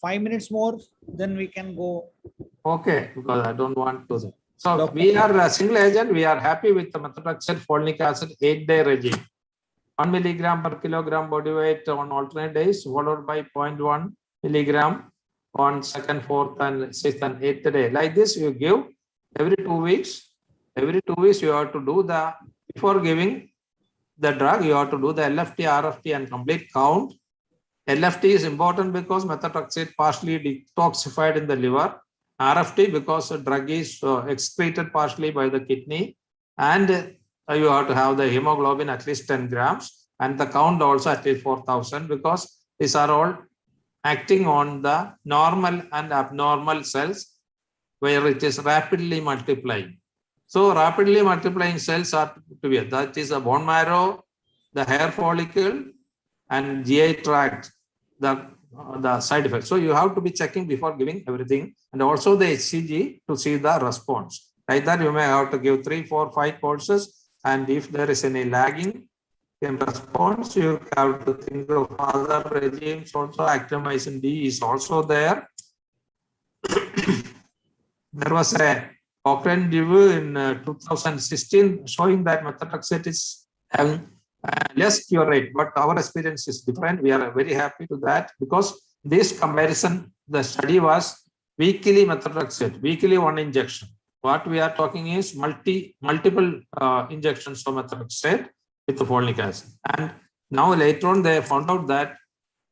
5 minutes more, then we can go. Okay, because I don't want to. So Doctor. we are a single agent. We are happy with the methotrexate folic acid 8-day regime. 1 milligram per kilogram body weight on alternate days, followed by 0.1 milligram on 2nd, 4th, and 6th and 8th day. Like this, you give every 2 weeks. Every 2 weeks, you have to do the, before giving the drug, you have to do the LFT, RFT, and complete count. LFT is important because methotrexate partially detoxified in the liver. RFT because the drug is excreted partially by the kidney, and you have to have the hemoglobin at least 10 grams and the count also at least 4,000, because these are all acting on the normal and abnormal cells where it is rapidly multiplying. So rapidly multiplying cells are to be, that is a bone marrow, the hair follicle, and GI tract, the side effects. So you have to be checking before giving everything, and also the HCG to see the response. Like that, you may have to give 3, 4, 5 courses, and if there is any lagging in response, you have to think of other regimes. Also, actinomycin D is also there. There was a Cochrane review in 2016 showing that methotrexate is having less cure rate, but our experience is different. We are very happy to that, because this comparison, the study was weekly methotrexate, weekly 1 injection. What we are talking is multiple injections of methotrexate with the folic acid. And now later on, they found out that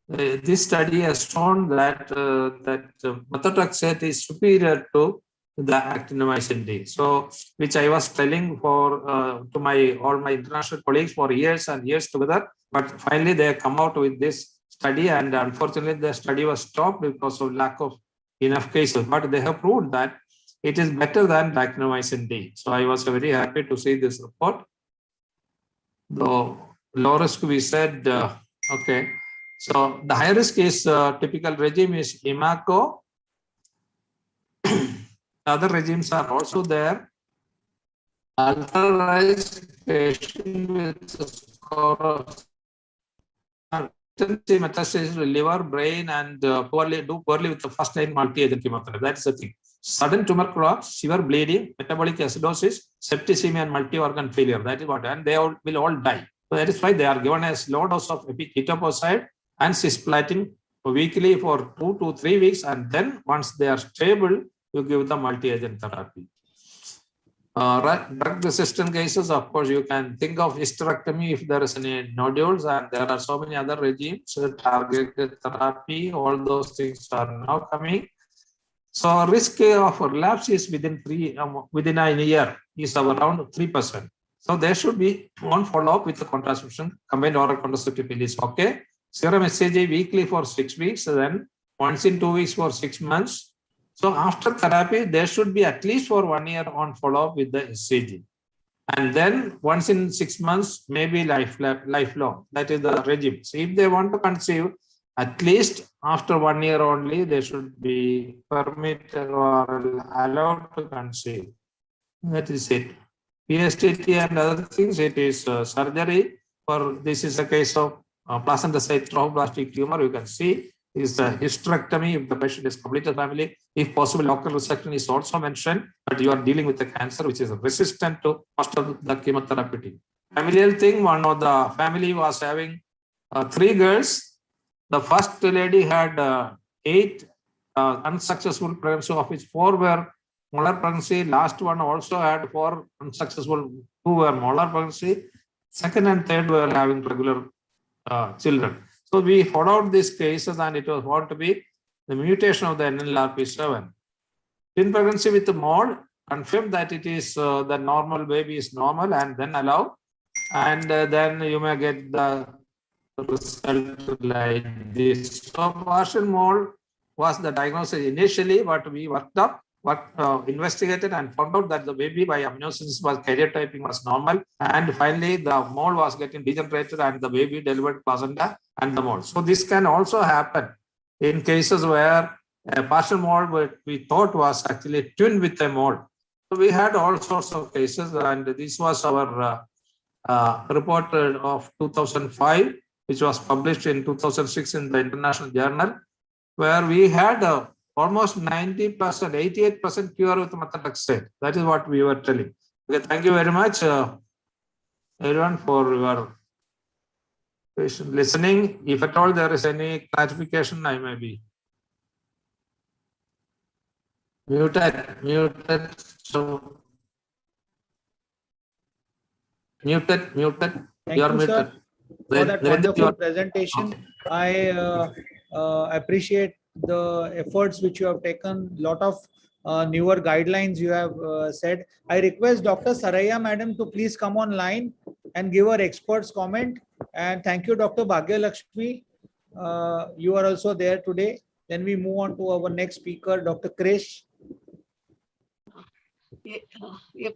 this study has shown that methotrexate is superior to the actinomycin D. So, which I was telling for to all my international colleagues for years and years together, but finally they come out with this study, and unfortunately the study was stopped because of lack of enough cases. But they have proved that it is better than actinomycin D. So I was very happy to see this report. The low risk, we said, okay. So the high risk is typical regime is IMACO. Other regimes are also there. Ultra risk patient with a score of metastasis to liver, brain, and poorly with the first line multi-agent chemotherapy. That's the thing. Sudden tumor collapse, severe bleeding, metabolic acidosis, septicemia, and multi-organ failure. That is what, and they will all die. So that is why they are given a low dose of etoposide and cisplatin weekly for 2 to 3 weeks, and then once they are stable, you give the multi-agent therapy. Drug-resistant cases, of course, you can think of hysterectomy if there is any nodules, and there are so many other regimes, targeted therapy, all those things are now coming. So risk of relapse is within a year is around 3%. So there should be one follow-up with the contraception, combined oral contraceptive pill is okay. Serum HCG weekly for 6 weeks, then once in 2 weeks for 6 months. So after therapy, there should be at least for 1 year on follow-up with the HCG. And then once in 6 months, maybe lifelong. That is the regime. So if they want to conceive, at least after 1 year only, they should be permitted or allowed to conceive. That is it. PSTT and other things, it is surgery. For this is a case of placenta-site trophoblastic tumor. You can see is the hysterectomy if the patient is completed family. If possible, local resection is also mentioned, but you are dealing with the cancer which is resistant to most of the chemotherapy. Familial thing, one of the family was having 3 girls. The first lady had 8 unsuccessful pregnancy, of which 4 were molar pregnancy. Last one also had 4 unsuccessful, 2 were molar pregnancy. Second and third were having regular children. So we followed these cases, and it was found to be the mutation of the NLRP7. Twin pregnancy with the mole, confirmed that it is the normal baby is normal, and then allow, and then you may get the result like this. So partial mole was the diagnosis initially, but we worked up investigated and found out that the baby by amniocentesis was karyotyping was normal, and finally the mole was getting degenerated and the baby delivered placenta and the mole. So this can also happen in cases where a partial mole we thought was actually twin with a mole. So we had all sorts of cases, and this was our report of 2005, which was published in 2006 in the International Journal, where we had almost 90%, 88% cure with methotrexate. That is what we were telling. Okay, thank you very much, everyone, for your patient listening. If at all there is any clarification, I may be muted. So muted. Thank You are you, muted. sir, for that Narendra, you wonderful are- presentation. I appreciate the efforts which you have taken. Lot of newer guidelines you have said. I request Dr. Saraya madam to please come online and give her experts comment. And thank you, Dr. Bhagya Lakshmi. You are also there today. Then we move on to our next speaker, Dr. Krish.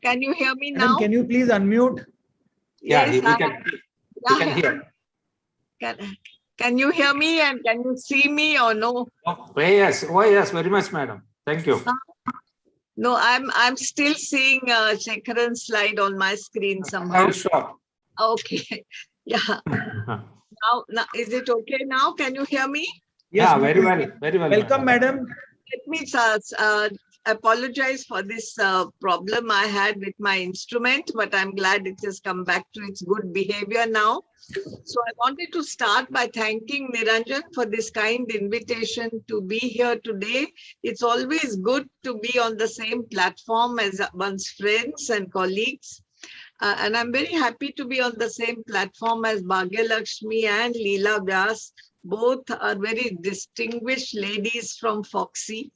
Can you hear me Madam, now? can you please unmute? Yeah, Yes, we can hear. Can you hear me and can you see me or no? Oh, yes, very much, madam. Thank you. No, I'm still seeing Shekharan's slide on my screen somehow. I'll stop. Okay. Yeah. Now, is it okay now? Can you hear me? Yes, Yeah, very well. welcome, madam. Let me apologize for this problem I had with my instrument, but I'm glad it has come back to its good behavior now. So I wanted to start by thanking Niranjan for this kind invitation to be here today. It's always good to be on the same platform as one's friends and colleagues. And I'm very happy to be on the same platform as Bhagya Lakshmi and Leela Vyas. Both are very distinguished ladies from Foxy.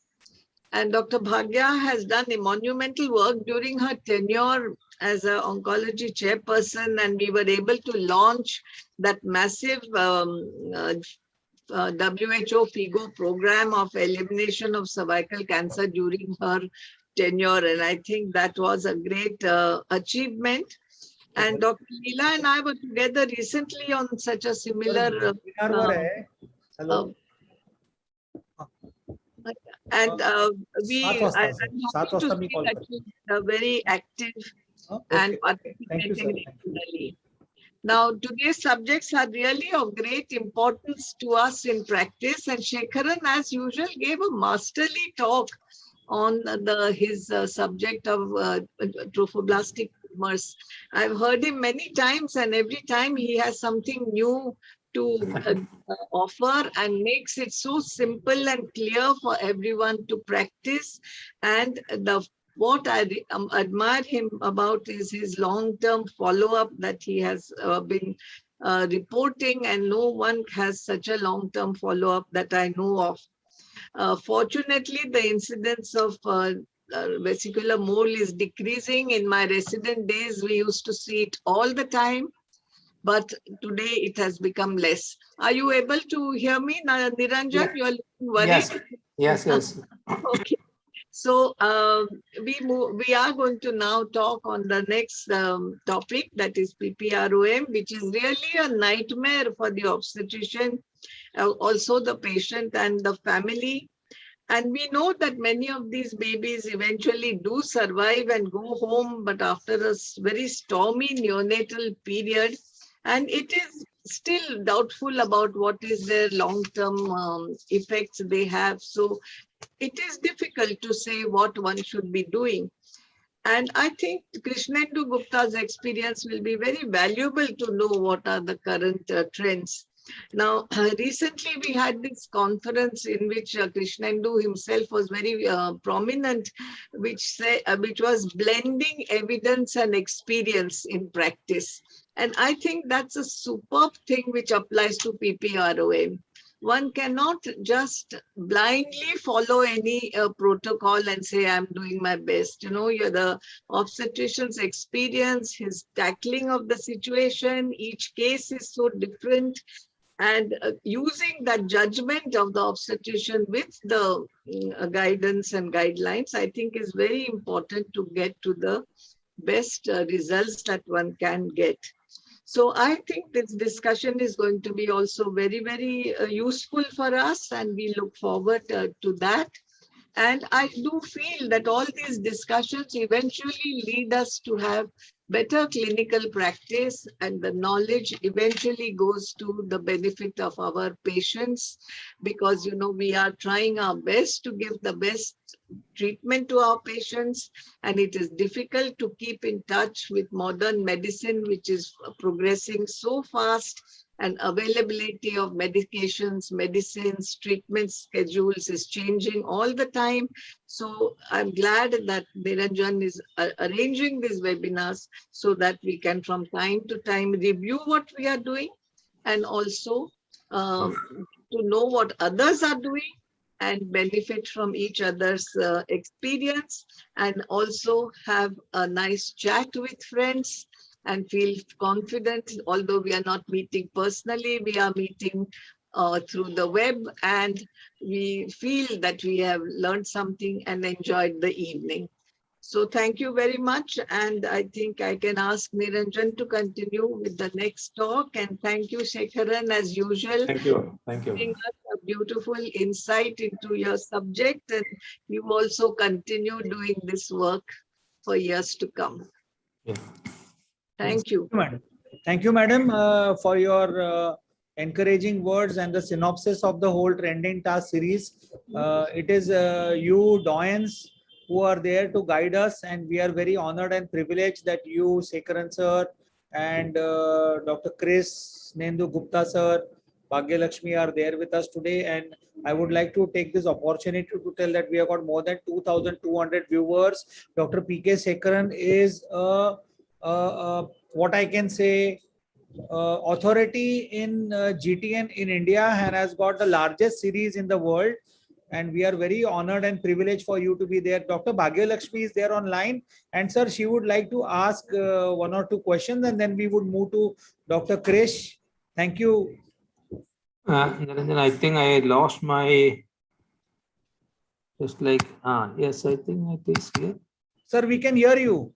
And Dr. Bhagya has done a monumental work during her tenure as an oncology chairperson, and we were able to launch that massive WHO FIGO program of elimination of cervical cancer during her tenure. And I think that was a great achievement. And Dr. Leela and I were together recently on such a similar Hello. and we Saat wasta, I'm sir. happy to Saat wasta see me call that kar. she's very active and Okay. Thank you, sir. participating regularly. Now, today's subjects are really of great importance to us in practice, and Shekharan, as usual, gave a masterly talk on his subject of trophoblastic tumors. I've heard him many times, and every time he has something new to offer and makes it so simple and clear for everyone to practice. And what I admire him about is his long-term follow-up that he has been reporting, and no one has such a long-term follow-up that I know of. Fortunately, the incidence of vesicular mole is decreasing. In my resident days, we used to see it all the time, but today it has become less. Are you able to hear me, Niranjan? Yeah. You are worried? Yes. Okay. So we are going to now talk on the next topic, that is PPROM, which is really a nightmare for the obstetrician, also the patient and the family. And we know that many of these babies eventually do survive and go home, but after a very stormy neonatal period, and it is still doubtful about what is their long-term effects they have. So it is difficult to say what one should be doing. And I think Krishnendu Gupta's experience will be very valuable to know what are the current trends. Now, recently we had this conference in which Krishnendu himself was very prominent, which was blending evidence and experience in practice. And I think that's a superb thing which applies to PPROM. One cannot just blindly follow any protocol and say, I'm doing my best. You know, you're the obstetrician's experience, his tackling of the situation, each case is so different. And using that judgment of the obstetrician with the guidance and guidelines, I think is very important to get to the best results that one can get. So I think this discussion is going to be also very, very useful for us, and we look forward to that. And I do feel that all these discussions eventually lead us to have better clinical practice, and the knowledge eventually goes to the benefit of our patients, because, you know, we are trying our best to give the best treatment to our patients, and it is difficult to keep in touch with modern medicine, which is progressing so fast, and availability of medications, medicines, treatment schedules is changing all the time. So I'm glad that Niranjan is arranging these webinars so that we can from time to time review what we are doing, and also to know what others are doing and benefit from each other's experience, and also have a nice chat with friends and feel confident. Although we are not meeting personally, we are meeting through the web, and we feel that we have learned something and enjoyed the evening. So thank you very much. And I think I can ask Niranjan to continue with the next talk. And thank you, Shekharan, as usual. Thank you. Thank you. Giving us a beautiful insight into your subject. And you also continue doing this work for years to come. Yeah. Thank you. Thank you, madam, for your encouraging words and the synopsis of the whole Trending Task series. It is you doyens who are there to guide us, and we are very honored and privileged that you, Shekharan sir, and Dr. Chris Nendu Gupta sir, Bhagyalakshmi are there with us today. And I would like to take this opportunity to tell that we have got more than 2,200 viewers. Dr. P.K. Shekharan is what I can say, authority in GTN in India, and has got the largest series in the world. And we are very honored and privileged for you to be there. Dr. Bhagyalakshmi is there online, and sir, she would like to ask one or two questions, and then we would move to Dr. Krish. Thank you. Niranjan, I think I lost my, just like, yes, I think it is here. Sir, we can hear you.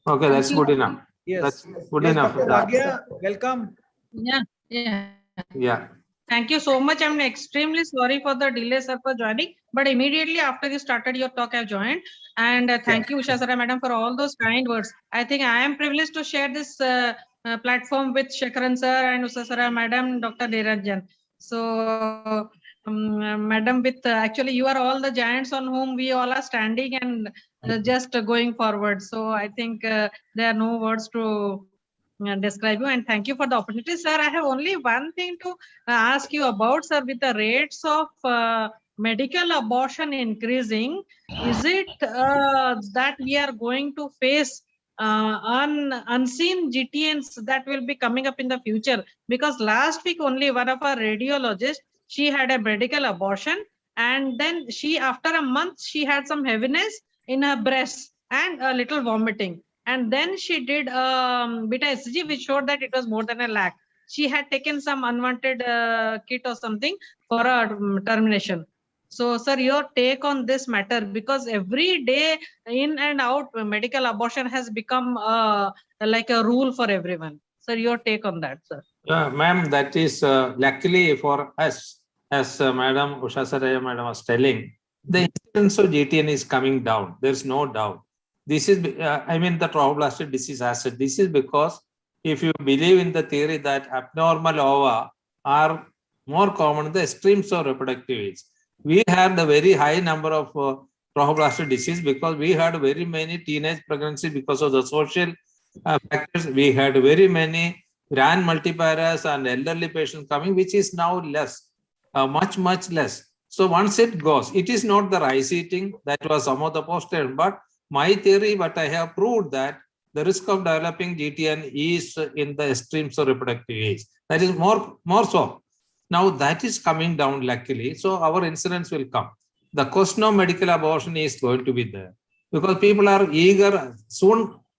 Okay, that's good enough. Yes. That's good Yes, enough. Dr. Bhagya, welcome. Yeah. Thank you so much. I'm extremely sorry for the delay, sir, for joining. But immediately after you started your talk, I've joined. And thank you, Usha Sara madam, for all those kind words. I think I am privileged to share this platform with Shekharan sir and Usha Sara madam, Dr. Niranjan. So, madam, with actually you are all the giants on whom we all are standing and just going forward. So I think there are no words to describe you, and thank you for the opportunity, sir. I have only one thing to ask you about, sir. With the rates of medical abortion increasing, is it that we are going to face unseen GTNs that will be coming up in the future? Because last week only one of our radiologists, she had a medical abortion, and then she, after a month, she had some heaviness in her breast and a little vomiting. And then she did beta SG, which showed that it was more than 1 lakh. She had taken some unwanted kit or something for a termination. So, sir, your take on this matter, because every day in and out, medical abortion has become like a rule for everyone. Sir, your take on that, sir. Ma'am, that is luckily for us, as Madam Usha Sara madam was telling, the incidence of GTN is coming down. There's no doubt. This is, I mean, the trophoblastic disease asset. This is because if you believe in the theory that abnormal ova are more common in the extremes of reproductive age. We had a very high number of trophoblastic disease because we had very many teenage pregnancies because of the social factors. We had very many grand multiparous and elderly patients coming, which is now less, much less. So once it goes, it is not the rice eating that was some of the posters, but my theory, what I have proved that the risk of developing GTN is in the extremes of reproductive age. That is more so. Now that is coming down luckily. So our incidence will come. The question of medical abortion is going to be there because people are eager.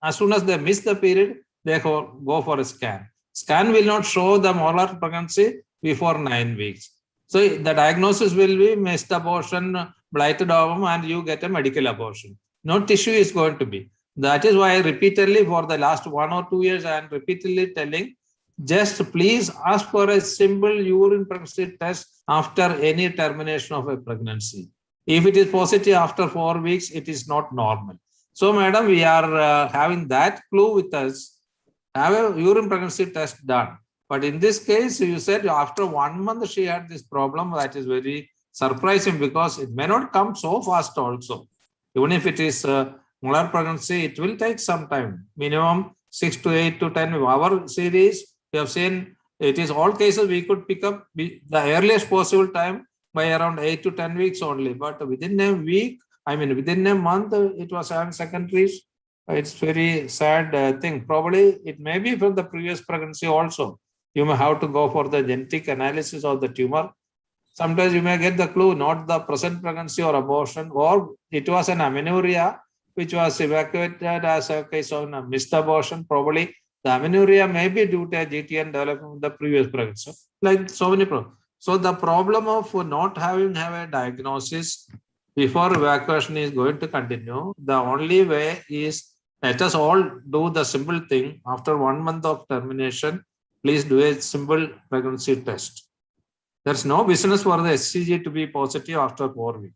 As soon as they miss the period, they go for a scan. Scan will not show the molar pregnancy, before 9 weeks. So the diagnosis will be missed abortion, blighted ovum, and you get a medical abortion. No tissue is going to be. That is why repeatedly for the last 1 or 2 years, I am repeatedly telling, just please ask for a simple urine pregnancy test after any termination of a pregnancy. If it is positive after 4 weeks, it is not normal. So, madam, we are having that clue with us. Have a urine pregnancy test done. But in this case, you said after 1 month she had this problem. That is very surprising because it may not come so fast also. Even if it is molar pregnancy, it will take some time, minimum 6 to 8 to 10. Our series, we have seen it is all cases we could pick up the earliest possible time by around 8 to 10 weeks only. But within a week, I mean, within a month, it was having secondaries. It's very sad thing. Probably it may be from the previous pregnancy also. You may have to go for the genetic analysis of the tumor. Sometimes you may get the clue, not the present pregnancy or abortion, or it was an amenorrhea, which was evacuated as a case of a missed abortion. Probably the amenorrhea may be due to a GTN development in the previous pregnancy, like so many problems. So the problem of not having a diagnosis before evacuation is going to continue. The only way is let us all do the simple thing. After 1 month of termination, please do a simple pregnancy test. There's no business for the SCG to be positive after 4 weeks.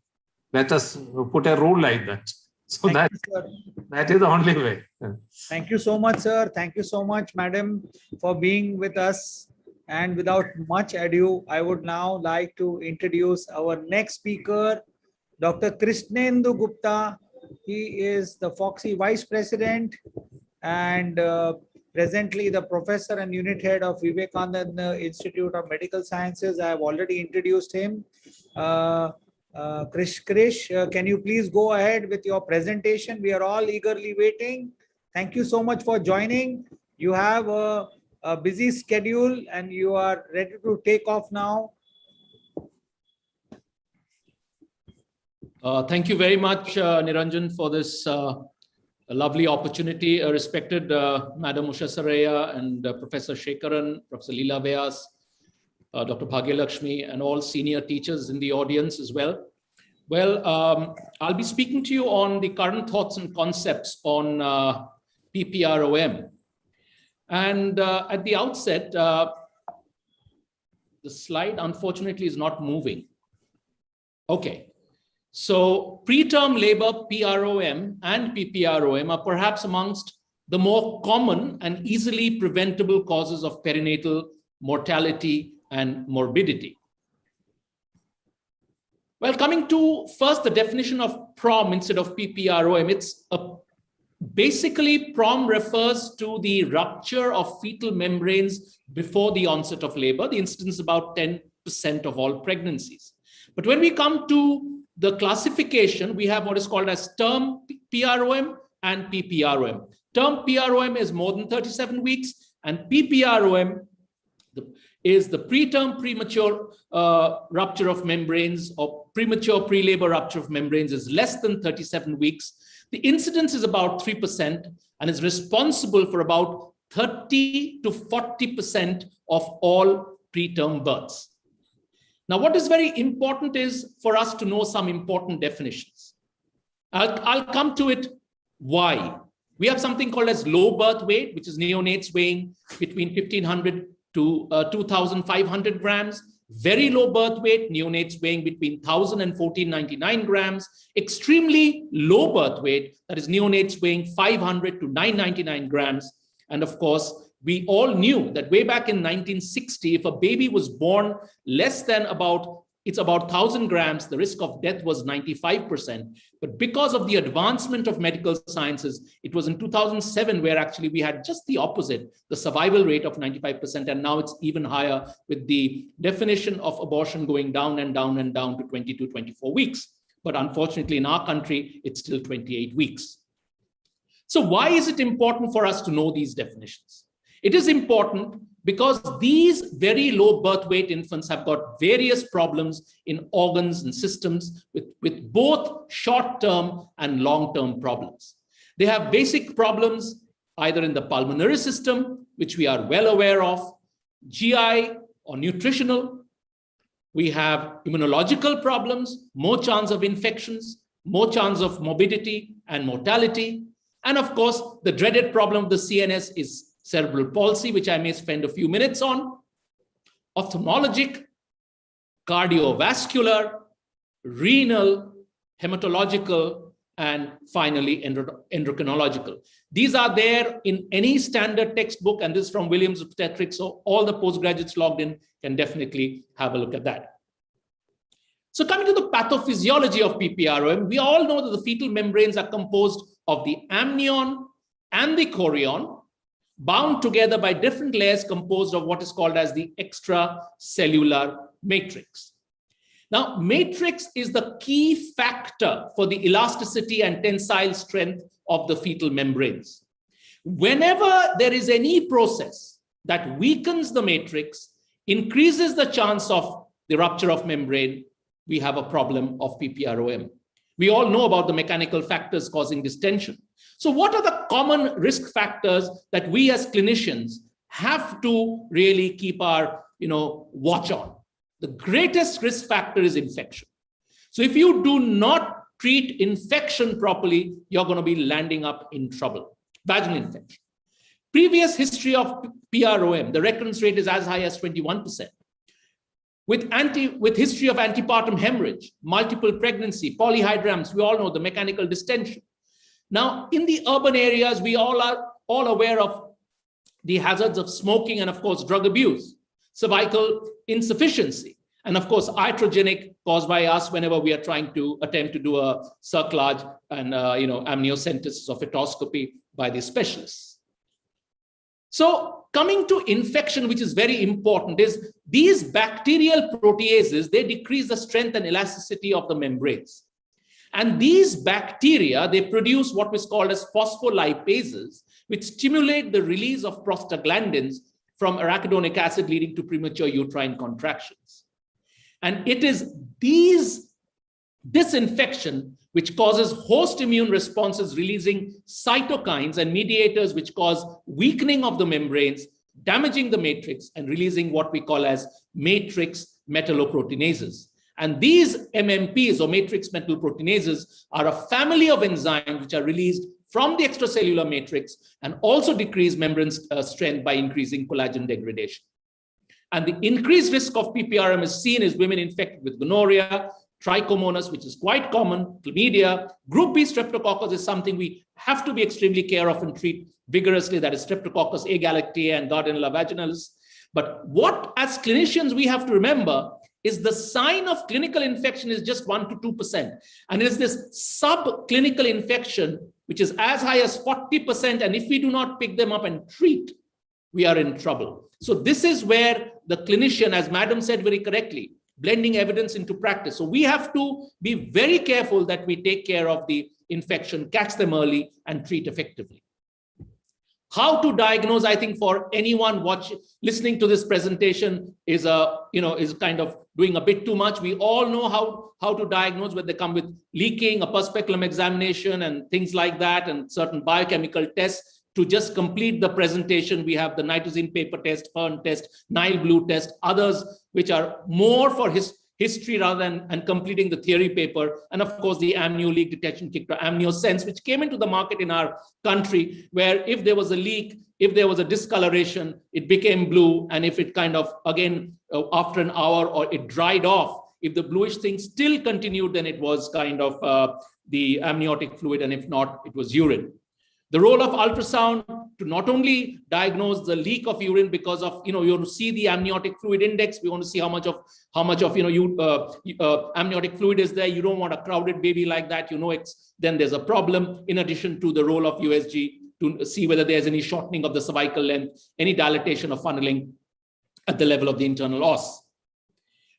Let us put a rule like that. So that is the only way. Thank you so much, sir. Thank you so much, madam, for being with us. And without much ado, I would now like to introduce our next speaker, Dr. Krishnendu Gupta. He is the FOGSI Vice President and presently the Professor and Unit Head of Vivekananda Institute of Medical Sciences. I have already introduced him. Krish, can you please go ahead with your presentation? We are all eagerly waiting. Thank you so much for joining. You have a busy schedule and you are ready to take off now. Thank you very much, Niranjan, for this lovely opportunity. Respected Madam Usha Saraiya and Professor Shekaran, Professor Leela Vyas, Dr. Bhagyalakshmi, and all senior teachers in the audience as well. Well, I'll be speaking to you on the current thoughts and concepts on PPROM. And at the outset, the slide unfortunately is not moving. Okay. So preterm labor, PROM and PPROM are perhaps amongst the more common and easily preventable causes of perinatal mortality and morbidity. Well, coming to first the definition of PROM instead of PPROM, basically PROM refers to the rupture of fetal membranes before the onset of labor. The incidence is about 10% of all pregnancies. But when we come to the classification, we have what is called as term PROM and PPROM. Term PROM is more than 37 weeks, and PPROM is the preterm premature rupture of membranes, or premature pre-labor rupture of membranes is less than 37 weeks. The incidence is about 3% and is responsible for about 30 to 40% of all preterm births. Now, what is very important is for us to know some important definitions. I'll come to it. Why? We have something called as low birth weight, which is neonates weighing between 1,500 to 2,500 grams. Very low birth weight, neonates weighing between 1,000 and 1,499 grams. Extremely low birth weight, that is neonates weighing 500 to 999 grams. And of course, we all knew that way back in 1960, if a baby was born less than about 1,000 grams, the risk of death was 95%. But because of the advancement of medical sciences, it was in 2007 where actually we had just the opposite, the survival rate of 95%. And now it's even higher with the definition of abortion going down and down and down to 20 to 24 weeks. But unfortunately, in our country, it's still 28 weeks. So why is it important for us to know these definitions? It is important because these very low birth weight infants have got various problems in organs and systems with both short-term and long-term problems. They have basic problems either in the pulmonary system, which we are well aware of, GI or nutritional. We have immunological problems, more chance of infections, more chance of morbidity and mortality. And of course, the dreaded problem of the CNS is cerebral palsy, which I may spend a few minutes on, ophthalmologic, cardiovascular, renal, hematological, and finally endocrinological. These are there in any standard textbook, and this is from Williams Obstetrics, so all the postgraduates logged in can definitely have a look at that. So coming to the pathophysiology of PPROM, we all know that the fetal membranes are composed of the amnion and the chorion, bound together by different layers composed of what is called as the extracellular matrix. Now, matrix is the key factor for the elasticity and tensile strength of the fetal membranes. Whenever there is any process that weakens the matrix, increases the chance of the rupture of membrane, we have a problem of PPROM. We all know about the mechanical factors causing distension. So what are the common risk factors that we as clinicians have to really keep our watch on? The greatest risk factor is infection. So if you do not treat infection properly, you're going to be landing up in trouble. Vaginal infection. Previous history of PROM, the recurrence rate is as high as 21%. With history of antepartum hemorrhage, multiple pregnancy, polyhydramnios, we all know the mechanical distension. Now, in the urban areas, we all are aware of the hazards of smoking and, of course, drug abuse, cervical insufficiency, and, of course, iatrogenic caused by us whenever we are trying to attempt to do a cerclage and, amniocentesis or fetoscopy by the specialists. So coming to infection, which is very important, is these bacterial proteases, they decrease the strength and elasticity of the membranes. And these bacteria, they produce what is called as phospholipases, which stimulate the release of prostaglandins from arachidonic acid, leading to premature uterine contractions. And it is this infection which causes host immune responses, releasing cytokines and mediators which cause weakening of the membranes, damaging the matrix, and releasing what we call as matrix metalloproteinases. And these MMPs, or matrix metalloproteinases, are a family of enzymes which are released from the extracellular matrix and also decrease membrane strength by increasing collagen degradation. And the increased risk of PPRM is seen as women infected with gonorrhea, trichomonas, which is quite common, chlamydia. Group B streptococcus is something we have to be extremely careful of and treat vigorously, that is Streptococcus agalactiae and Gardnerella vaginalis. But what, as clinicians, we have to remember is the sign of clinical infection is just 1 to 2%. And it is this subclinical infection, which is as high as 40%. And if we do not pick them up and treat, we are in trouble. So this is where the clinician, as Madam said very correctly, blending evidence into practice. So we have to be very careful that we take care of the infection, catch them early, and treat effectively. How to diagnose, I think, for anyone listening to this presentation is kind of doing a bit too much. We all know how to diagnose when they come with leaking, a perspeculum examination, and things like that, and certain biochemical tests. To just complete the presentation, we have the nitrazine paper test, Fern test, Nile blue test, others which are more for history rather than completing the theory paper. And of course, the amnio leak detection kit, AmnioSense, which came into the market in our country, where if there was a leak, if there was a discoloration, it became blue. And if it kind of, again, after an hour or it dried off, if the bluish thing still continued, then it was kind of the amniotic fluid. And if not, it was urine. The role of ultrasound to not only diagnose the leak of urine, because of, you want to see the amniotic fluid index. We want to see how much of amniotic fluid is there. You don't want a crowded baby like that. Then there's a problem. In addition to the role of USG to see whether there's any shortening of the cervical length, any dilatation or funneling at the level of the internal os.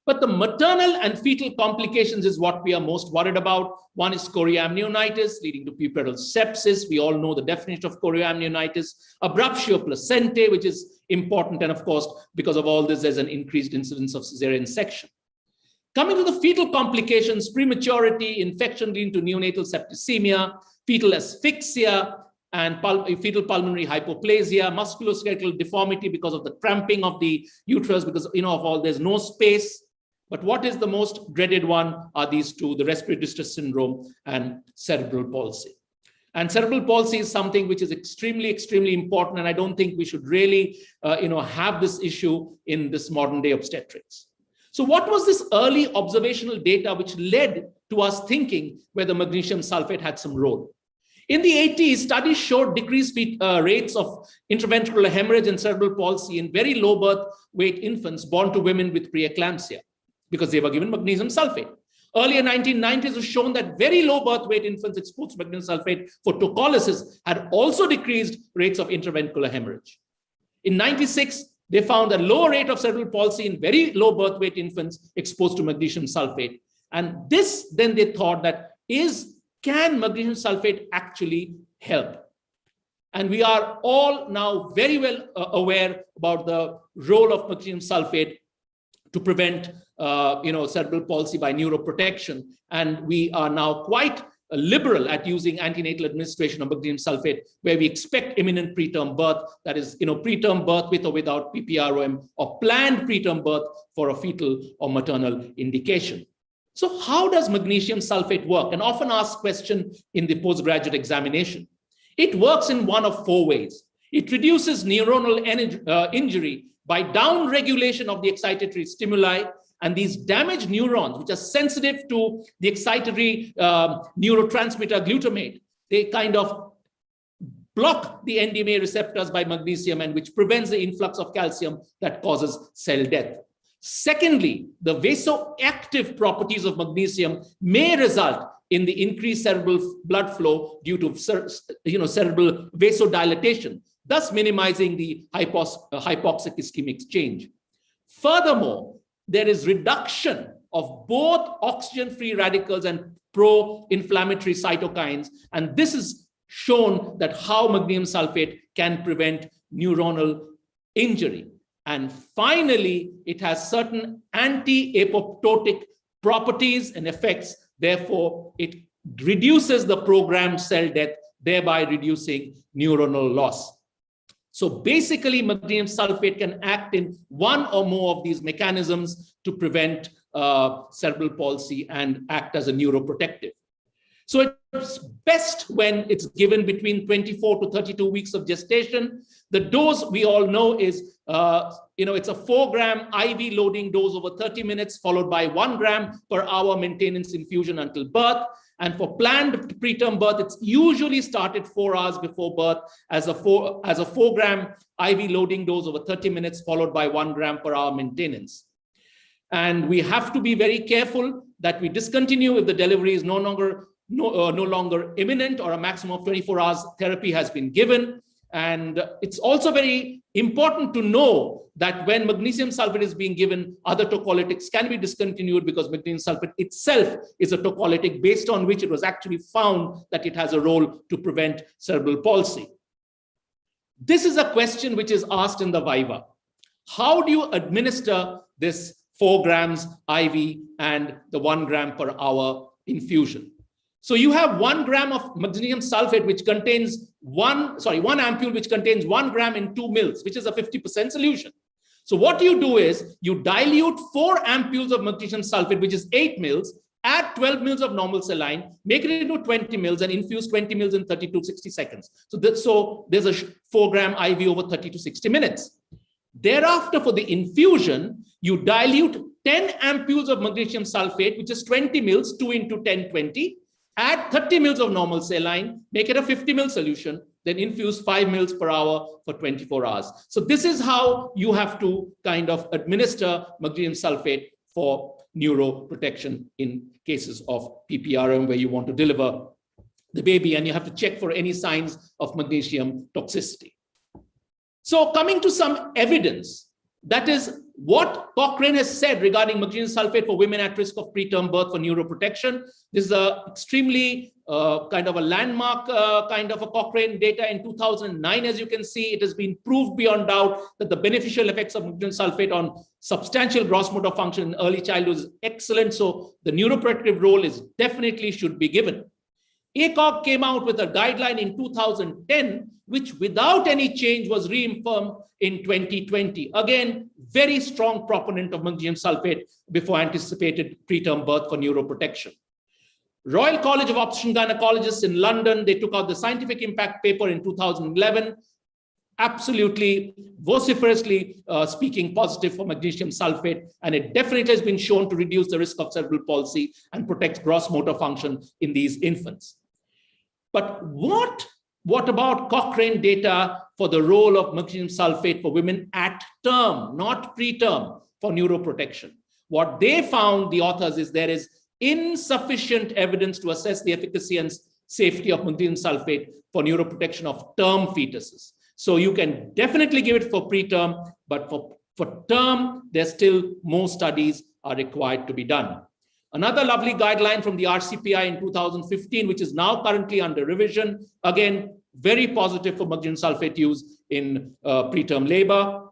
But the maternal and fetal complications is what we are most worried about. One is chorioamnionitis leading to puerperal sepsis. We all know the definition of chorioamnionitis. Abruptio placentae, which is important. And of course, because of all this, there's an increased incidence of cesarean section. Coming to the fetal complications, prematurity, infection leading to neonatal septicemia, fetal asphyxia, and fetal pulmonary hypoplasia, musculoskeletal deformity because of the cramping of the uterus, because of all, there's no space. But what is the most dreaded one are these two, the respiratory distress syndrome and cerebral palsy. And cerebral palsy is something which is extremely, extremely important. And I don't think we should really, have this issue in this modern day obstetrics. So what was this early observational data which led to us thinking whether magnesium sulfate had some role? In the 80s, studies showed decreased rates of intraventricular hemorrhage and cerebral palsy in very low birth weight infants born to women with preeclampsia because they were given magnesium sulfate. Earlier 1990s was shown that very low birth weight infants exposed to magnesium sulfate for tocolysis had also decreased rates of intraventricular hemorrhage. In 96, they found a lower rate of cerebral palsy in very low birth weight infants exposed to magnesium sulfate. And this, then they thought that can magnesium sulfate actually help? And we are all now very well aware about the role of magnesium sulfate to prevent cerebral palsy by neuroprotection. And we are now quite liberal at using antenatal administration of magnesium sulfate, where we expect imminent preterm birth, that is, preterm birth with or without PPROM, or planned preterm birth for a fetal or maternal indication. So how does magnesium sulfate work? An often asked question in the postgraduate examination. It works in one of four ways. It reduces neuronal injury by downregulation of the excitatory stimuli, and these damaged neurons, which are sensitive to the excitatory neurotransmitter glutamate, they kind of block the NMDA receptors by magnesium, and which prevents the influx of calcium that causes cell death. Secondly, the vasoactive properties of magnesium may result in the increased cerebral blood flow due to cerebral vasodilatation, thus minimizing the hypoxic ischemic exchange. Furthermore, there is reduction of both oxygen-free radicals and pro-inflammatory cytokines, and this is shown that how magnesium sulfate can prevent neuronal injury. And finally, it has certain anti-apoptotic properties and effects. Therefore, it reduces the programmed cell death, thereby reducing neuronal loss. So basically, magnesium sulfate can act in one or more of these mechanisms to prevent cerebral palsy and act as a neuroprotective. So it's best when it's given between 24 to 32 weeks of gestation. The dose we all know is, it's a 4 gram IV loading dose over 30 minutes, followed by 1 gram per hour maintenance infusion until birth. And for planned preterm birth, it's usually started 4 hours before birth as a 4 gram IV loading dose over 30 minutes, followed by 1 gram per hour maintenance. And we have to be very careful that we discontinue if the delivery is no longer imminent or a maximum of 24 hours therapy has been given. And it's also very important to know that when magnesium sulfate is being given, other tocolytics can be discontinued because magnesium sulfate itself is a tocolytic based on which it was actually found that it has a role to prevent cerebral palsy. This is a question which is asked in the Viva. How do you administer this 4 grams IV and the 1 gram per hour infusion? So you have 1 gram of magnesium sulfate, which contains one ampule, which contains 1 gram in 2 mils, which is a 50% solution. So what you do is you dilute 4 ampules of magnesium sulfate, which is 8 mils, add 12 mils of normal saline, make it into 20 mils and infuse 20 mils in 30 to 60 seconds. So there's a 4 gram IV over 30 to 60 minutes. Thereafter, for the infusion, you dilute 10 ampules of magnesium sulfate, which is 20 mils, 2 into 10, 20. Add 30 mils of normal saline, make it a 50 ml solution, then infuse 5 mils per hour for 24 hours. So this is how you have to kind of administer magnesium sulfate for neuroprotection in cases of PPRM where you want to deliver the baby and you have to check for any signs of magnesium toxicity. So coming to some evidence, that is what Cochrane has said regarding magnesium sulfate for women at risk of preterm birth for neuroprotection. This is a extremely kind of a landmark kind of a Cochrane data in 2009. As you can see, it has been proved beyond doubt that the beneficial effects of magnesium sulfate on substantial gross motor function in early childhood is excellent. So the neuroprotective role is definitely should be given. ACOG came out with a guideline in 2010, which without any change was reaffirmed in 2020. Again, very strong proponent of magnesium sulfate before anticipated preterm birth for neuroprotection. Royal College of Obstetricians and Gynecologists in London, they took out the scientific impact paper in 2011, absolutely vociferously speaking positive for magnesium sulfate, and it definitely has been shown to reduce the risk of cerebral palsy and protect gross motor function in these infants. But what about Cochrane data for the role of magnesium sulfate for women at term, not preterm, for neuroprotection? What they found, the authors, is there is insufficient evidence to assess the efficacy and safety of magnesium sulfate for neuroprotection of term fetuses. So you can definitely give it for preterm, but for term, there's still more studies are required to be done. Another lovely guideline from the RCPI in 2015, which is now currently under revision. Again, very positive for magnesium sulfate use in preterm labor.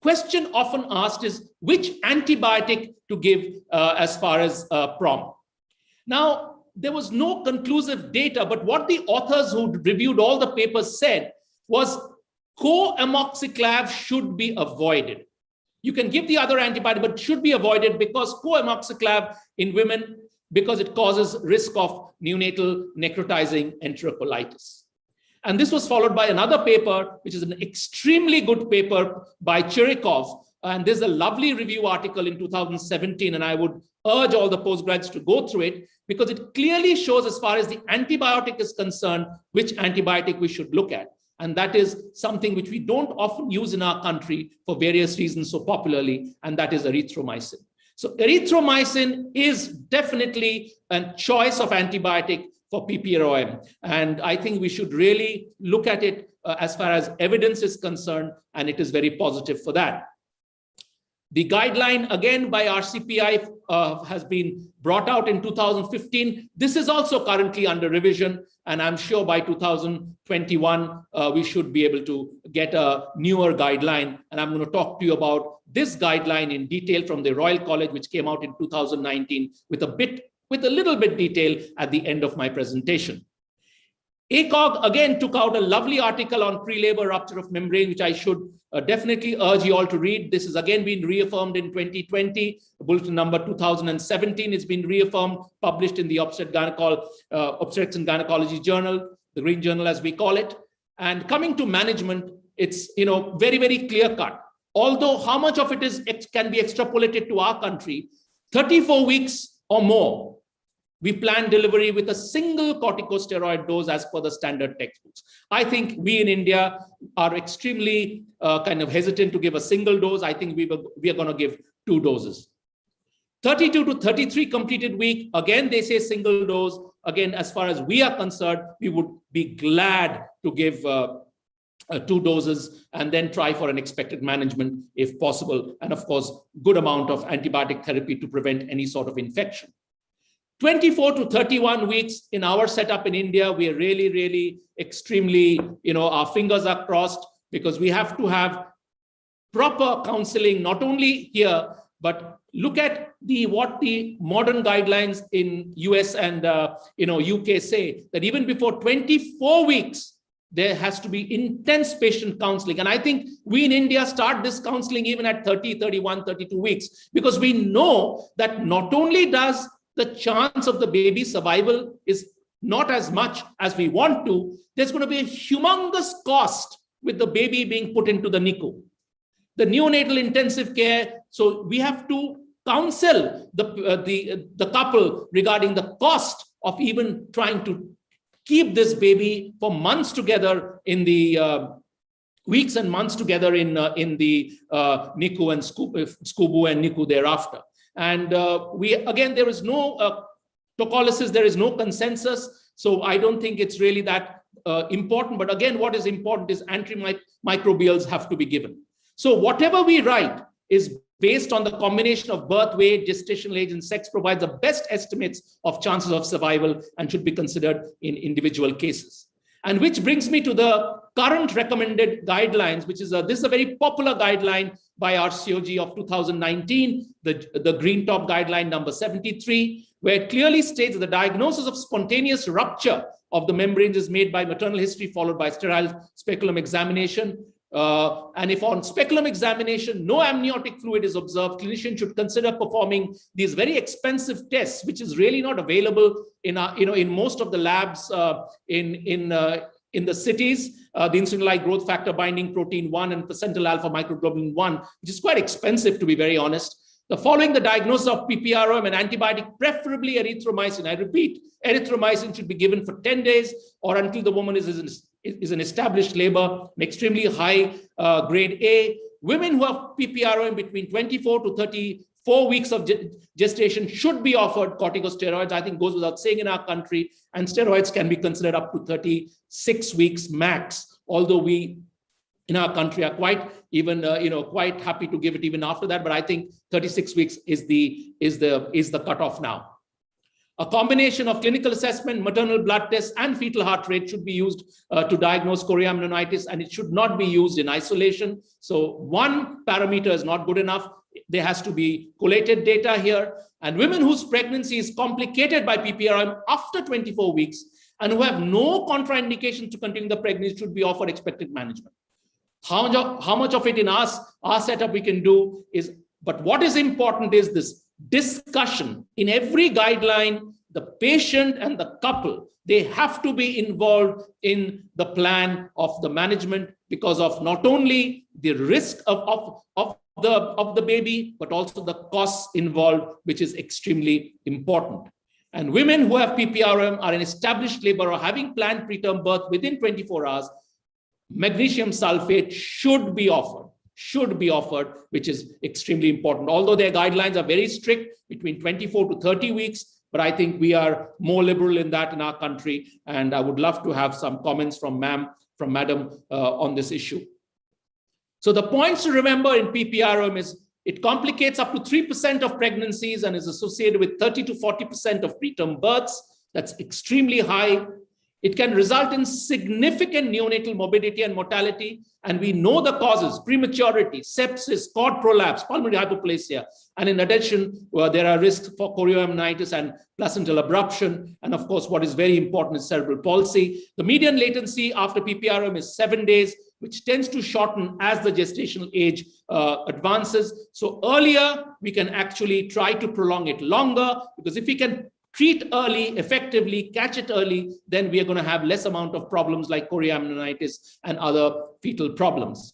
Question often asked is which antibiotic to give as far as PROM. Now, there was no conclusive data, but what the authors who reviewed all the papers said was co-amoxiclav should be avoided. You can give the other antibiotic, but should be avoided because co-amoxiclav in women, because it causes risk of neonatal necrotizing enterocolitis. And this was followed by another paper, which is an extremely good paper by Chirikov. And there's a lovely review article in 2017, and I would urge all the postgrads to go through it because it clearly shows, as far as the antibiotic is concerned, which antibiotic we should look at. And that is something which we don't often use in our country for various reasons so popularly, and that is erythromycin. So erythromycin is definitely a choice of antibiotic for PPROM. And I think we should really look at it as far as evidence is concerned, and it is very positive for that. The guideline, again, by RCPI has been brought out in 2015. This is also currently under revision, and I'm sure by 2021, we should be able to get a newer guideline. And I'm going to talk to you about this guideline in detail from the Royal College, which came out in 2019 with a little bit detail at the end of my presentation. ACOG again took out a lovely article on pre-labor rupture of membrane, which I should definitely urge you all to read. This has again been reaffirmed in 2020. Bulletin number 2017 has been reaffirmed, published in the Obstetrics and Gynecology Journal, the Green Journal as we call it. And coming to management, it's very, very clear cut. Although how much of it can be extrapolated to our country, 34 weeks or more, we plan delivery with a single corticosteroid dose as per the standard textbooks. I think we in India are extremely kind of hesitant to give a single dose. I think we are going to give 2 doses. 32 to 33 completed week, again, they say single dose. Again, as far as we are concerned, we would be glad to give 2 doses and then try for an expected management if possible. And of course, good amount of antibiotic therapy to prevent any sort of infection. 24 to 31 weeks in our setup in India, we are really, really extremely, our fingers are crossed because we have to have proper counseling, not only here, but look at what the modern guidelines in US and UK say, that even before 24 weeks, there has to be intense patient counseling. And I think we in India start this counseling even at 30, 31, 32 weeks, because we know that not only does the chance of the baby survival is not as much as we want to, there's going to be a humongous cost with the baby being put into the NICU. The neonatal intensive care, so we have to counsel the couple regarding the cost of even trying to keep this baby for months together in the weeks and months together in the NICU and SCUBU and NICU thereafter. And there is no tocolysis, there is no consensus. So I don't think it's really that important. But again, what is important is antimicrobials have to be given. So whatever we write is based on the combination of birth weight, gestational age, and sex, provides the best estimates of chances of survival and should be considered in individual cases. And which brings me to the current recommended guidelines, which is this is a very popular guideline by RCOG of 2019, the Green Top Guideline number 73, where it clearly states that the diagnosis of spontaneous rupture of the membranes is made by maternal history followed by sterile speculum examination. And if on speculum examination, no amniotic fluid is observed, clinician should consider performing these very expensive tests, which is really not available in in most of the labs in the cities. The insulin-like growth factor binding protein 1 and placental alpha microglobulin 1, which is quite expensive, to be very honest. Following the diagnosis of PPROM, an antibiotic, preferably erythromycin. I repeat, erythromycin should be given for 10 days or until the woman is an established labor, an extremely high grade A. Women who have PPROM between 24 to 34 weeks of gestation should be offered corticosteroids. I think goes without saying in our country, and steroids can be considered up to 36 weeks max, although we in our country are quite even quite happy to give it even after that, but I think 36 weeks is the cutoff now. A combination of clinical assessment, maternal blood tests, and fetal heart rate should be used to diagnose chorioamnionitis, and it should not be used in isolation. So one parameter is not good enough. There has to be collated data here. And women whose pregnancy is complicated by PPROM after 24 weeks and who have no contraindication to continue the pregnancy should be offered expected management. How much of it in our setup we can do is, but what is important is this discussion. In every guideline, the patient and the couple, they have to be involved in the plan of the management because of not only the risk of the baby, but also the costs involved, which is extremely important. And women who have PPROM are in established labor or having planned preterm birth within 24 hours, magnesium sulfate should be offered, which is extremely important. Although their guidelines are very strict, between 24 to 30 weeks, but I think we are more liberal in that in our country. And I would love to have some comments from madam on this issue. So the points to remember in PPROM is it complicates up to 3% of pregnancies and is associated with 30 to 40% of preterm births. That's extremely high. It can result in significant neonatal morbidity and mortality. And we know the causes: prematurity, sepsis, cord prolapse, pulmonary hypoplasia. And in addition, there are risks for chorioamnionitis and placental abruption. And of course, what is very important is cerebral palsy. The median latency after PPROM is 7 days, which tends to shorten as the gestational age advances. So earlier, we can actually try to prolong it longer, because if we can treat early, effectively, catch it early, then we are going to have less amount of problems like chorioamnionitis and other fetal problems.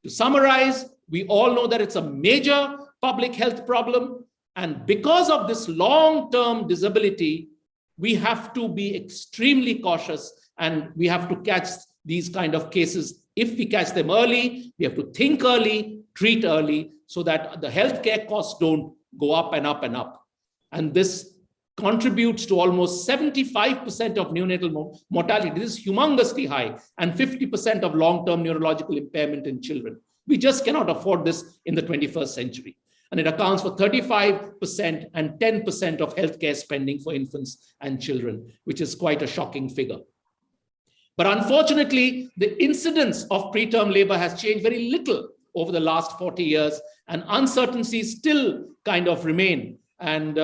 To summarize, we all know that it's a major public health problem. And because of this long-term disability, we have to be extremely cautious and we have to catch these kind of cases. If we catch them early, we have to think early, treat early, so that the healthcare costs don't go up and up and up. And this contributes to almost 75% of neonatal mortality. This is humongously high, and 50% of long-term neurological impairment in children. We just cannot afford this in the 21st century. And it accounts for 35% and 10% of healthcare spending for infants and children, which is quite a shocking figure. But unfortunately, the incidence of preterm labor has changed very little over the last 40 years, and uncertainties still kind of remain. And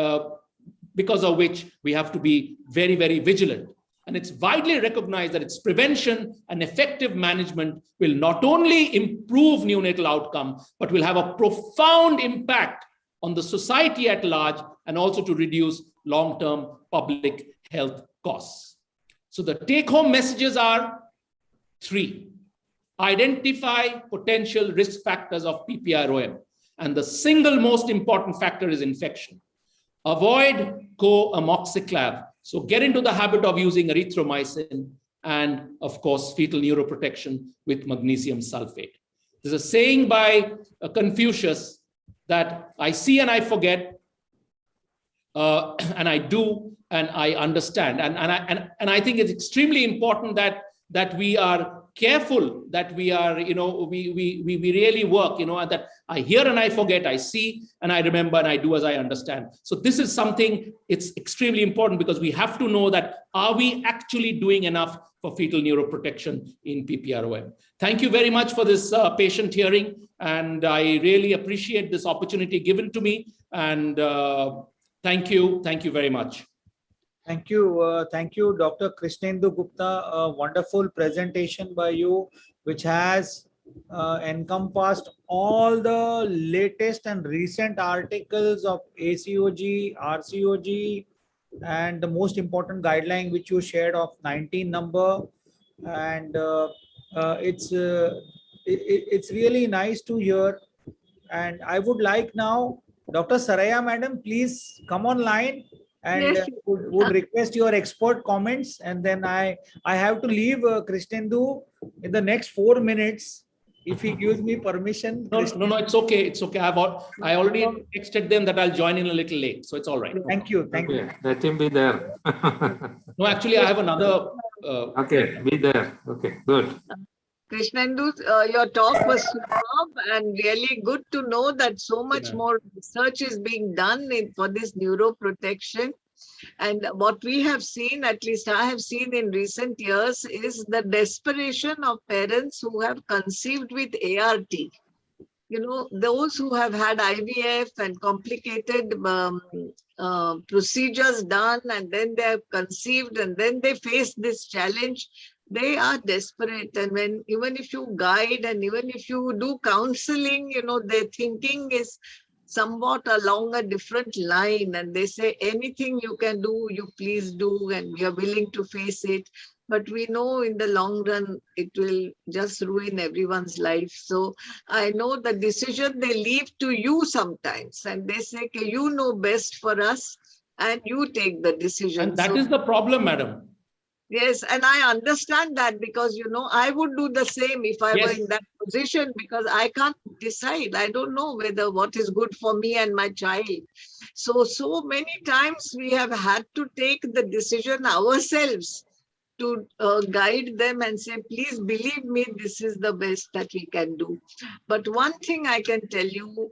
because of which we have to be very, very vigilant. And it's widely recognized that its prevention and effective management will not only improve neonatal outcome, but will have a profound impact on the society at large, and also to reduce long-term public health costs. So the take-home messages are 3. Identify potential risk factors of PPROM. And the single most important factor is infection. Avoid co-amoxiclav. So get into the habit of using erythromycin and, of course, fetal neuroprotection with magnesium sulfate. There's a saying by Confucius that I see and I forget, and I do and I understand. And I think it's extremely important that we are careful, that we are, we really work, and that I hear and I forget, I see and I remember and I do as I understand. So this is something, it's extremely important, because we have to know that are we actually doing enough for fetal neuroprotection in PPROM. Thank you very much for this patient hearing, and I really appreciate this opportunity given to me. And thank you very much. Thank you, Dr. Krishnendu Gupta. A wonderful presentation by you, which has encompassed all the latest and recent articles of ACOG, RCOG, and the most important guideline which you shared of 19 number. And it's really nice to hear. And I would like now, Dr. Saraya Madam, please come online. And Yes. would request your expert comments, and then I have to leave Krishnendu in the next 4 minutes if he gives me permission. No, it's okay. It's okay. I already texted them that I'll join in a little late, so it's all right. Thank you. Okay, let him be there. No, actually, I have another. Okay, be there. Okay, good. Krishnendu, your talk was superb and really good to know that so much more research is being done for this neuroprotection. And what we have seen, at least I have seen in recent years, is the desperation of parents who have conceived with ART. You know, those who have had IVF and complicated procedures done, and then they have conceived, and then they face this challenge. They are desperate, and even if you guide and even if you do counseling, you know, their thinking is somewhat along a different line, and they say anything you can do, you please do, and we are willing to face it. But we know in the long run, it will just ruin everyone's life. So I know the decision they leave to you sometimes, and they say, okay, you know best for us, and you take the decision. And that is the problem, madam. Yes, and I understand that, because, you know, I would do the same if I were in that position, because I can't decide. I don't know whether what is good for me and my child. So many times we have had to take the decision ourselves to guide them and say, please believe me, this is the best that we can do. But one thing I can tell you,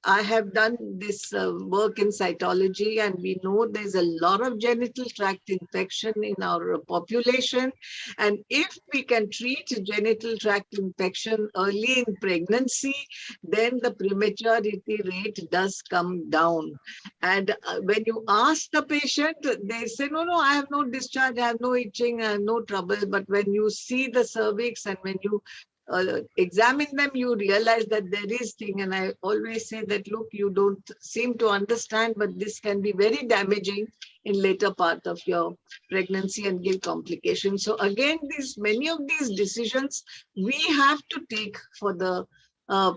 I have done this work in cytology, and we know there's a lot of genital tract infection in our population. And if we can treat genital tract infection early in pregnancy, then the prematurity rate does come down. And when you ask the patient, they say, no, I have no discharge, I have no itching, I have no trouble. But when you see the cervix and when you examine them, you realize that there is thing. And I always say that, look, you don't seem to understand, but this can be very damaging in later part of your pregnancy and give complications. So again, many of these decisions we have to take for the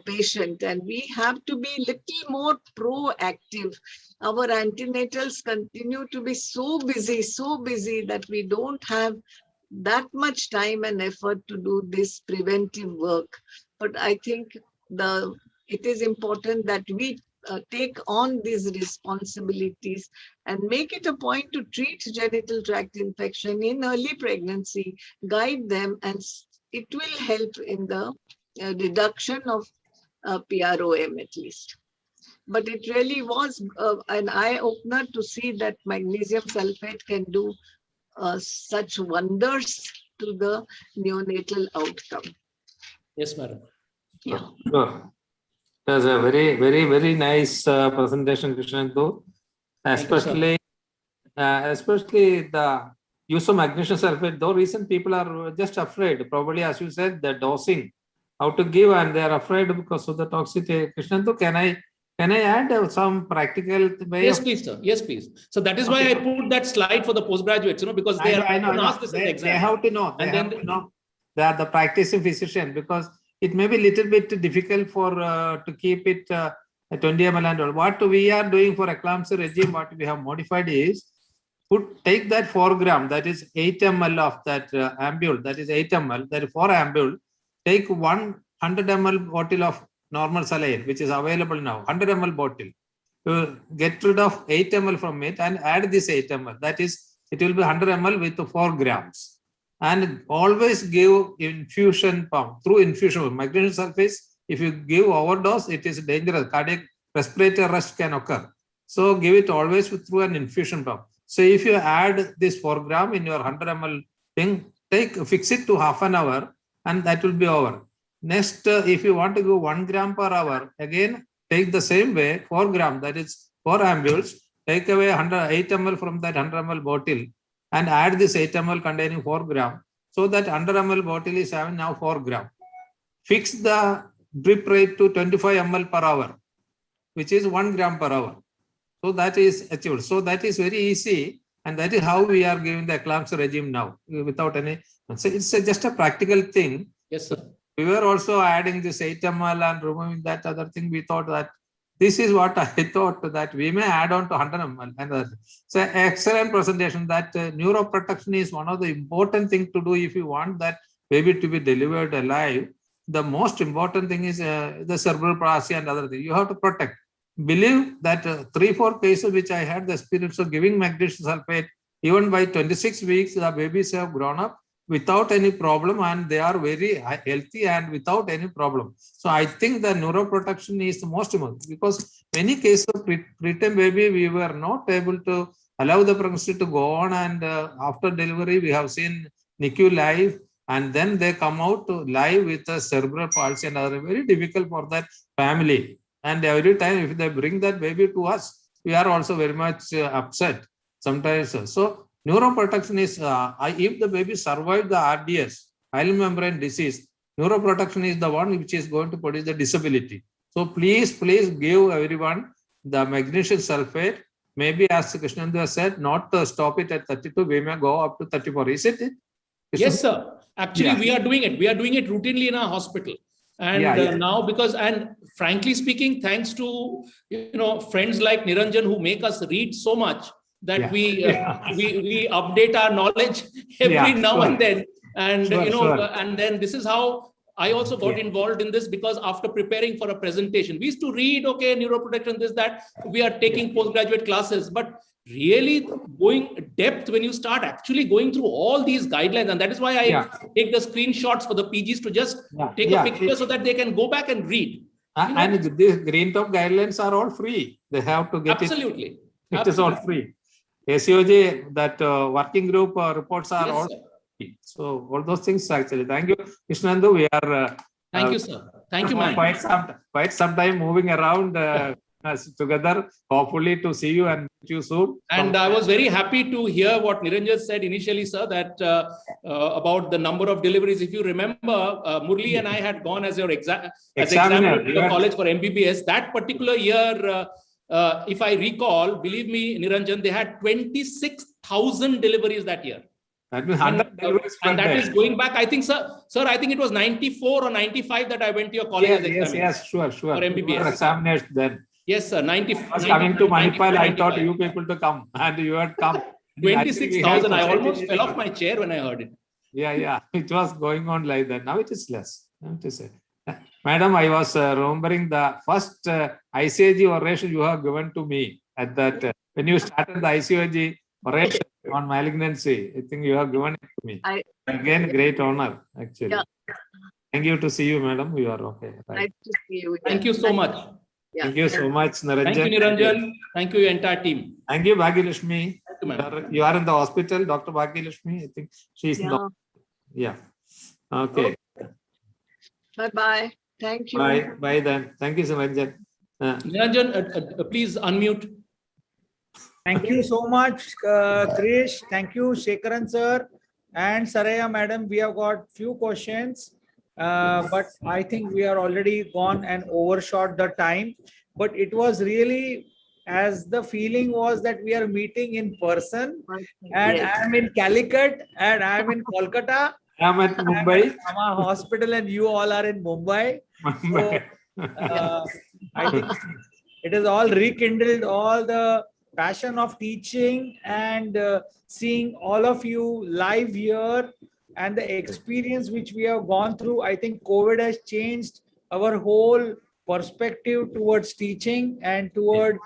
patient, and we have to be little more proactive. Our antenatals continue to be so busy that we don't have that much time and effort to do this preventive work. But I think it is important that we take on these responsibilities and make it a point to treat genital tract infection in early pregnancy, guide them, and it will help in the reduction of PROM at least. But it really was an eye-opener to see that magnesium sulfate can do such wonders to the neonatal outcome. Yes, madam. Yeah. Sure. It was a very nice presentation, Krishnendu. Especially the use of magnesium sulfate. Though recent people are just afraid, probably as you said, the dosing, how to give, and they are afraid because of the toxicity. Krishnendu, can I add some practical way? Yes, please, sir. Yes, please. So that is why I put that slide for the postgraduates, because they are asked this in the exam. They have to know. They have to know. They are the practicing physician, because it may be a little bit difficult for to keep it 20 ml and all. What we are doing for eclampsia regime, what we have modified is take that 4 gram, that is 8 ml of that ambule, that is 8 ml, that is 4 ambule, take 100 ml bottle of normal saline, which is available now, 100 ml bottle. To get rid of 8 ml from it and add this 8 ml. That is, it will be 100 ml with 4 grams. And always give infusion pump, through infusion. Magnesium sulfate, if you give overdose, it is dangerous. Cardiac respiratory arrest can occur. So give it always through an infusion pump. So if you add this 4 gram in your 100 ml fix it to half an hour, and that will be over. Next, if you want to go 1 gram per hour, again, take the same way, 4 gram, that is 4 ampules, take away 8 ml from that 100 ml bottle and add this 8 ml containing 4 gram. So that 100 ml bottle is having now 4 gram. Fix the drip rate to 25 ml per hour, which is 1 gram per hour. So that is achieved. So that is very easy. And that is how we are giving the eclampsia regime now without any. So it's just a practical thing. Yes, sir. We were also adding this 8 ml and removing that other thing. We thought that this is what I thought that we may add on to 100 ml. And so excellent presentation that neuroprotection is one of the important things to do if you want that baby to be delivered alive. The most important thing is the cerebral palsy and other things. You have to protect. Believe that 3-4 cases which I had the experience of giving magnesium sulfate, even by 26 weeks, the babies have grown up without any problem and they are very healthy and without any problem. So I think the neuroprotection is the most important because many cases of preterm baby, we were not able to allow the pregnancy to go on, and after delivery, we have seen NICU live, and then they come out to live with a cerebral palsy and other, very difficult for that family. And every time if they bring that baby to us, we are also very much upset sometimes. So neuroprotection is, if the baby survived the RDS, hyaline membrane disease, neuroprotection is the one which is going to produce the disability. So please give everyone the magnesium sulfate. Maybe as Krishnendu said, not to stop it at 32, we may go up to 34. Is it? Yes, sir. Actually, Yeah. we are doing it. We are doing it routinely in our hospital. And now, because, and frankly speaking, thanks to, friends like Niranjan who make us read so much that we update our knowledge every now and then. And, and then this is how I also got involved in this, because after preparing for a presentation, we used to read, okay, neuroprotection, this, that, we are taking postgraduate classes, but really going depth when you start actually going through all these guidelines. And that is why I take the screenshots for the PGs to just take a picture so that they can go back and read. And these green top guidelines are all free. They have to get Absolutely. It is all free. SEOJ, that working group reports are all free. So all those things actually. Thank you, Krishnendu. We are thank you, sir. Thank you, man. Quite some time moving around together. Hopefully to see you and meet you soon. And I was very happy to hear what Niranjan said initially, sir, that about the number of deliveries. If you remember, Murli and I had gone as your examiner to the college for MBBS. That particular year, if I recall, believe me, Niranjan, they had 26,000 deliveries that year. That means 100 deliveries per and that day. is going back, I think, sir, I think it was 94 or 95 that I went to your college as examiner. Yes, sure. For MBBS. Examiners then. Yes, sir. 90. I was coming to Manipal, I thought you people to come, and you had come. 26,000. I almost fell off my chair when I heard it. Yeah. It was going on like that. Now it is less. Madam, I was remembering the first ICAG oration you have given to me at that when you started the ICAG oration on malignancy. I think you have given it to me. Again, great honor actually. Yeah. Thank you to see you, madam. You are okay. Right. Nice to see you. Thank you so much. Yeah. Thank you so much, Niranjan. Thank you, Niranjan. Thank you, your entire team. Thank you, Bhagyalakshmi. Thank you, ma'am. You are in the hospital, Dr. Bhagyalakshmi. I think she is Yeah. Yeah. Okay. Bye-bye. Thank you. Bye then. Thank you, Niranjan. Niranjan, please unmute. Thank you so much, Krish. Thank you, Shekaran sir and Saraya madam. We have got few questions, but I think we are already gone and overshot the time. But it was really, as the feeling was that we are meeting in person, and Yes. I am in Calicut and I am in Kolkata. I am at Mumbai. I'm hospital and you all are in Mumbai. I think it is all rekindled, all the passion of teaching and seeing all of you live here and the experience which we have gone through. I think COVID has changed our whole perspective towards teaching and toward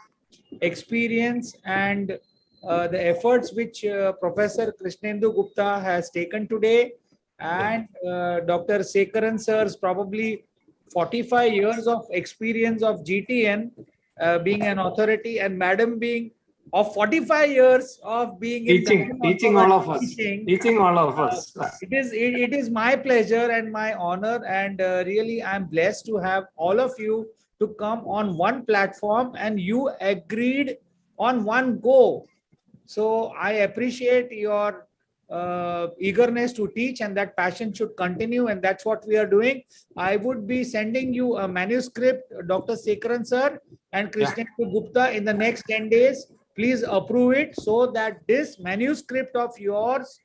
experience, and the efforts which Professor Krishnendu Gupta has taken today, and Dr. Shekaran sir's probably 45 years of experience of GTN, being an authority, and madam being of 45 years of being in Teaching all of us. teaching, Teaching all of us. it is my pleasure and my honor, and really I'm blessed to have all of you to come on one platform, and you agreed on one go. So I appreciate your eagerness to teach, and that passion should continue, and that's what we are doing. I would be sending you a manuscript, Dr. Sekharan sir and Krishnendu Gupta, in the next 10 days. Please approve it so that this manuscript of yours,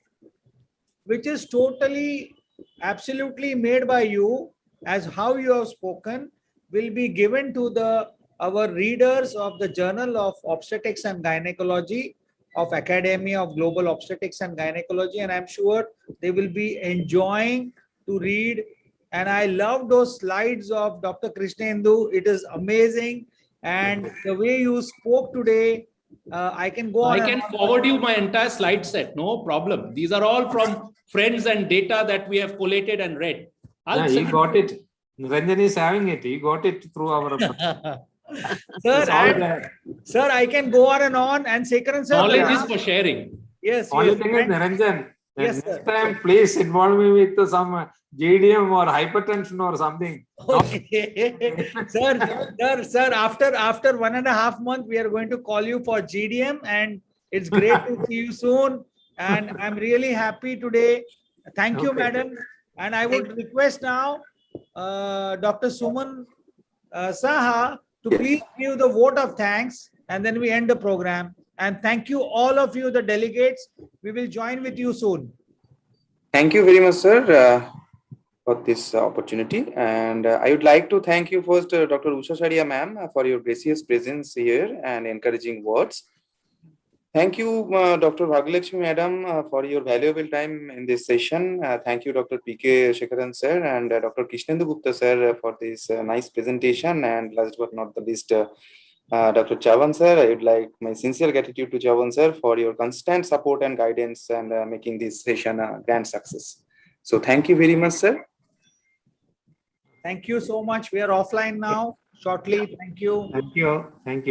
which is totally, absolutely made by you, as how you have spoken, will be given to our readers of the Journal of Obstetrics and Gynecology of Academy of Global Obstetrics and Gynecology, and I'm sure they will be enjoying to read. And I love those slides of Dr. Krishnendu. It is amazing, and the way you spoke today, I can go on. I can forward you my entire slide set, no problem. These are all from friends and data that we have collated and read. Yeah, he got it. Niranjan is having it. He got it through our. Sir, I can go on, and Sekharan sir. Knowledge is for sharing. Yes. Only yes. thing is, Niranjan, Yes, next sir. time please involve me with some GDM or hypertension or something. Okay. Sir, after 1.5 months, we are going to call you for GDM, and it's great to see you soon. And I'm really happy today. Thank you, Okay. madam. And I would request now Dr. Suman Saha to Yes. please give the vote of thanks, and then we end the program. And thank you, all of you, the delegates. We will join with you soon. Thank you very much, sir, for this opportunity. And I would like to thank you first, Dr. Usha Sharia ma'am, for your gracious presence here and encouraging words. Thank you, Dr. Bhagyalakshmi madam, for your valuable time in this session. Thank you, Dr. P.K. Sekharan sir and Dr. Krishnendu Gupta sir for this nice presentation. And last but not the least, Dr. Chavan sir, I would like my sincere gratitude to Chavan sir for your constant support and guidance and making this session a grand success. So thank you very much, sir. Thank you so much. We are offline now shortly. Thank you. Thank you. Thank you.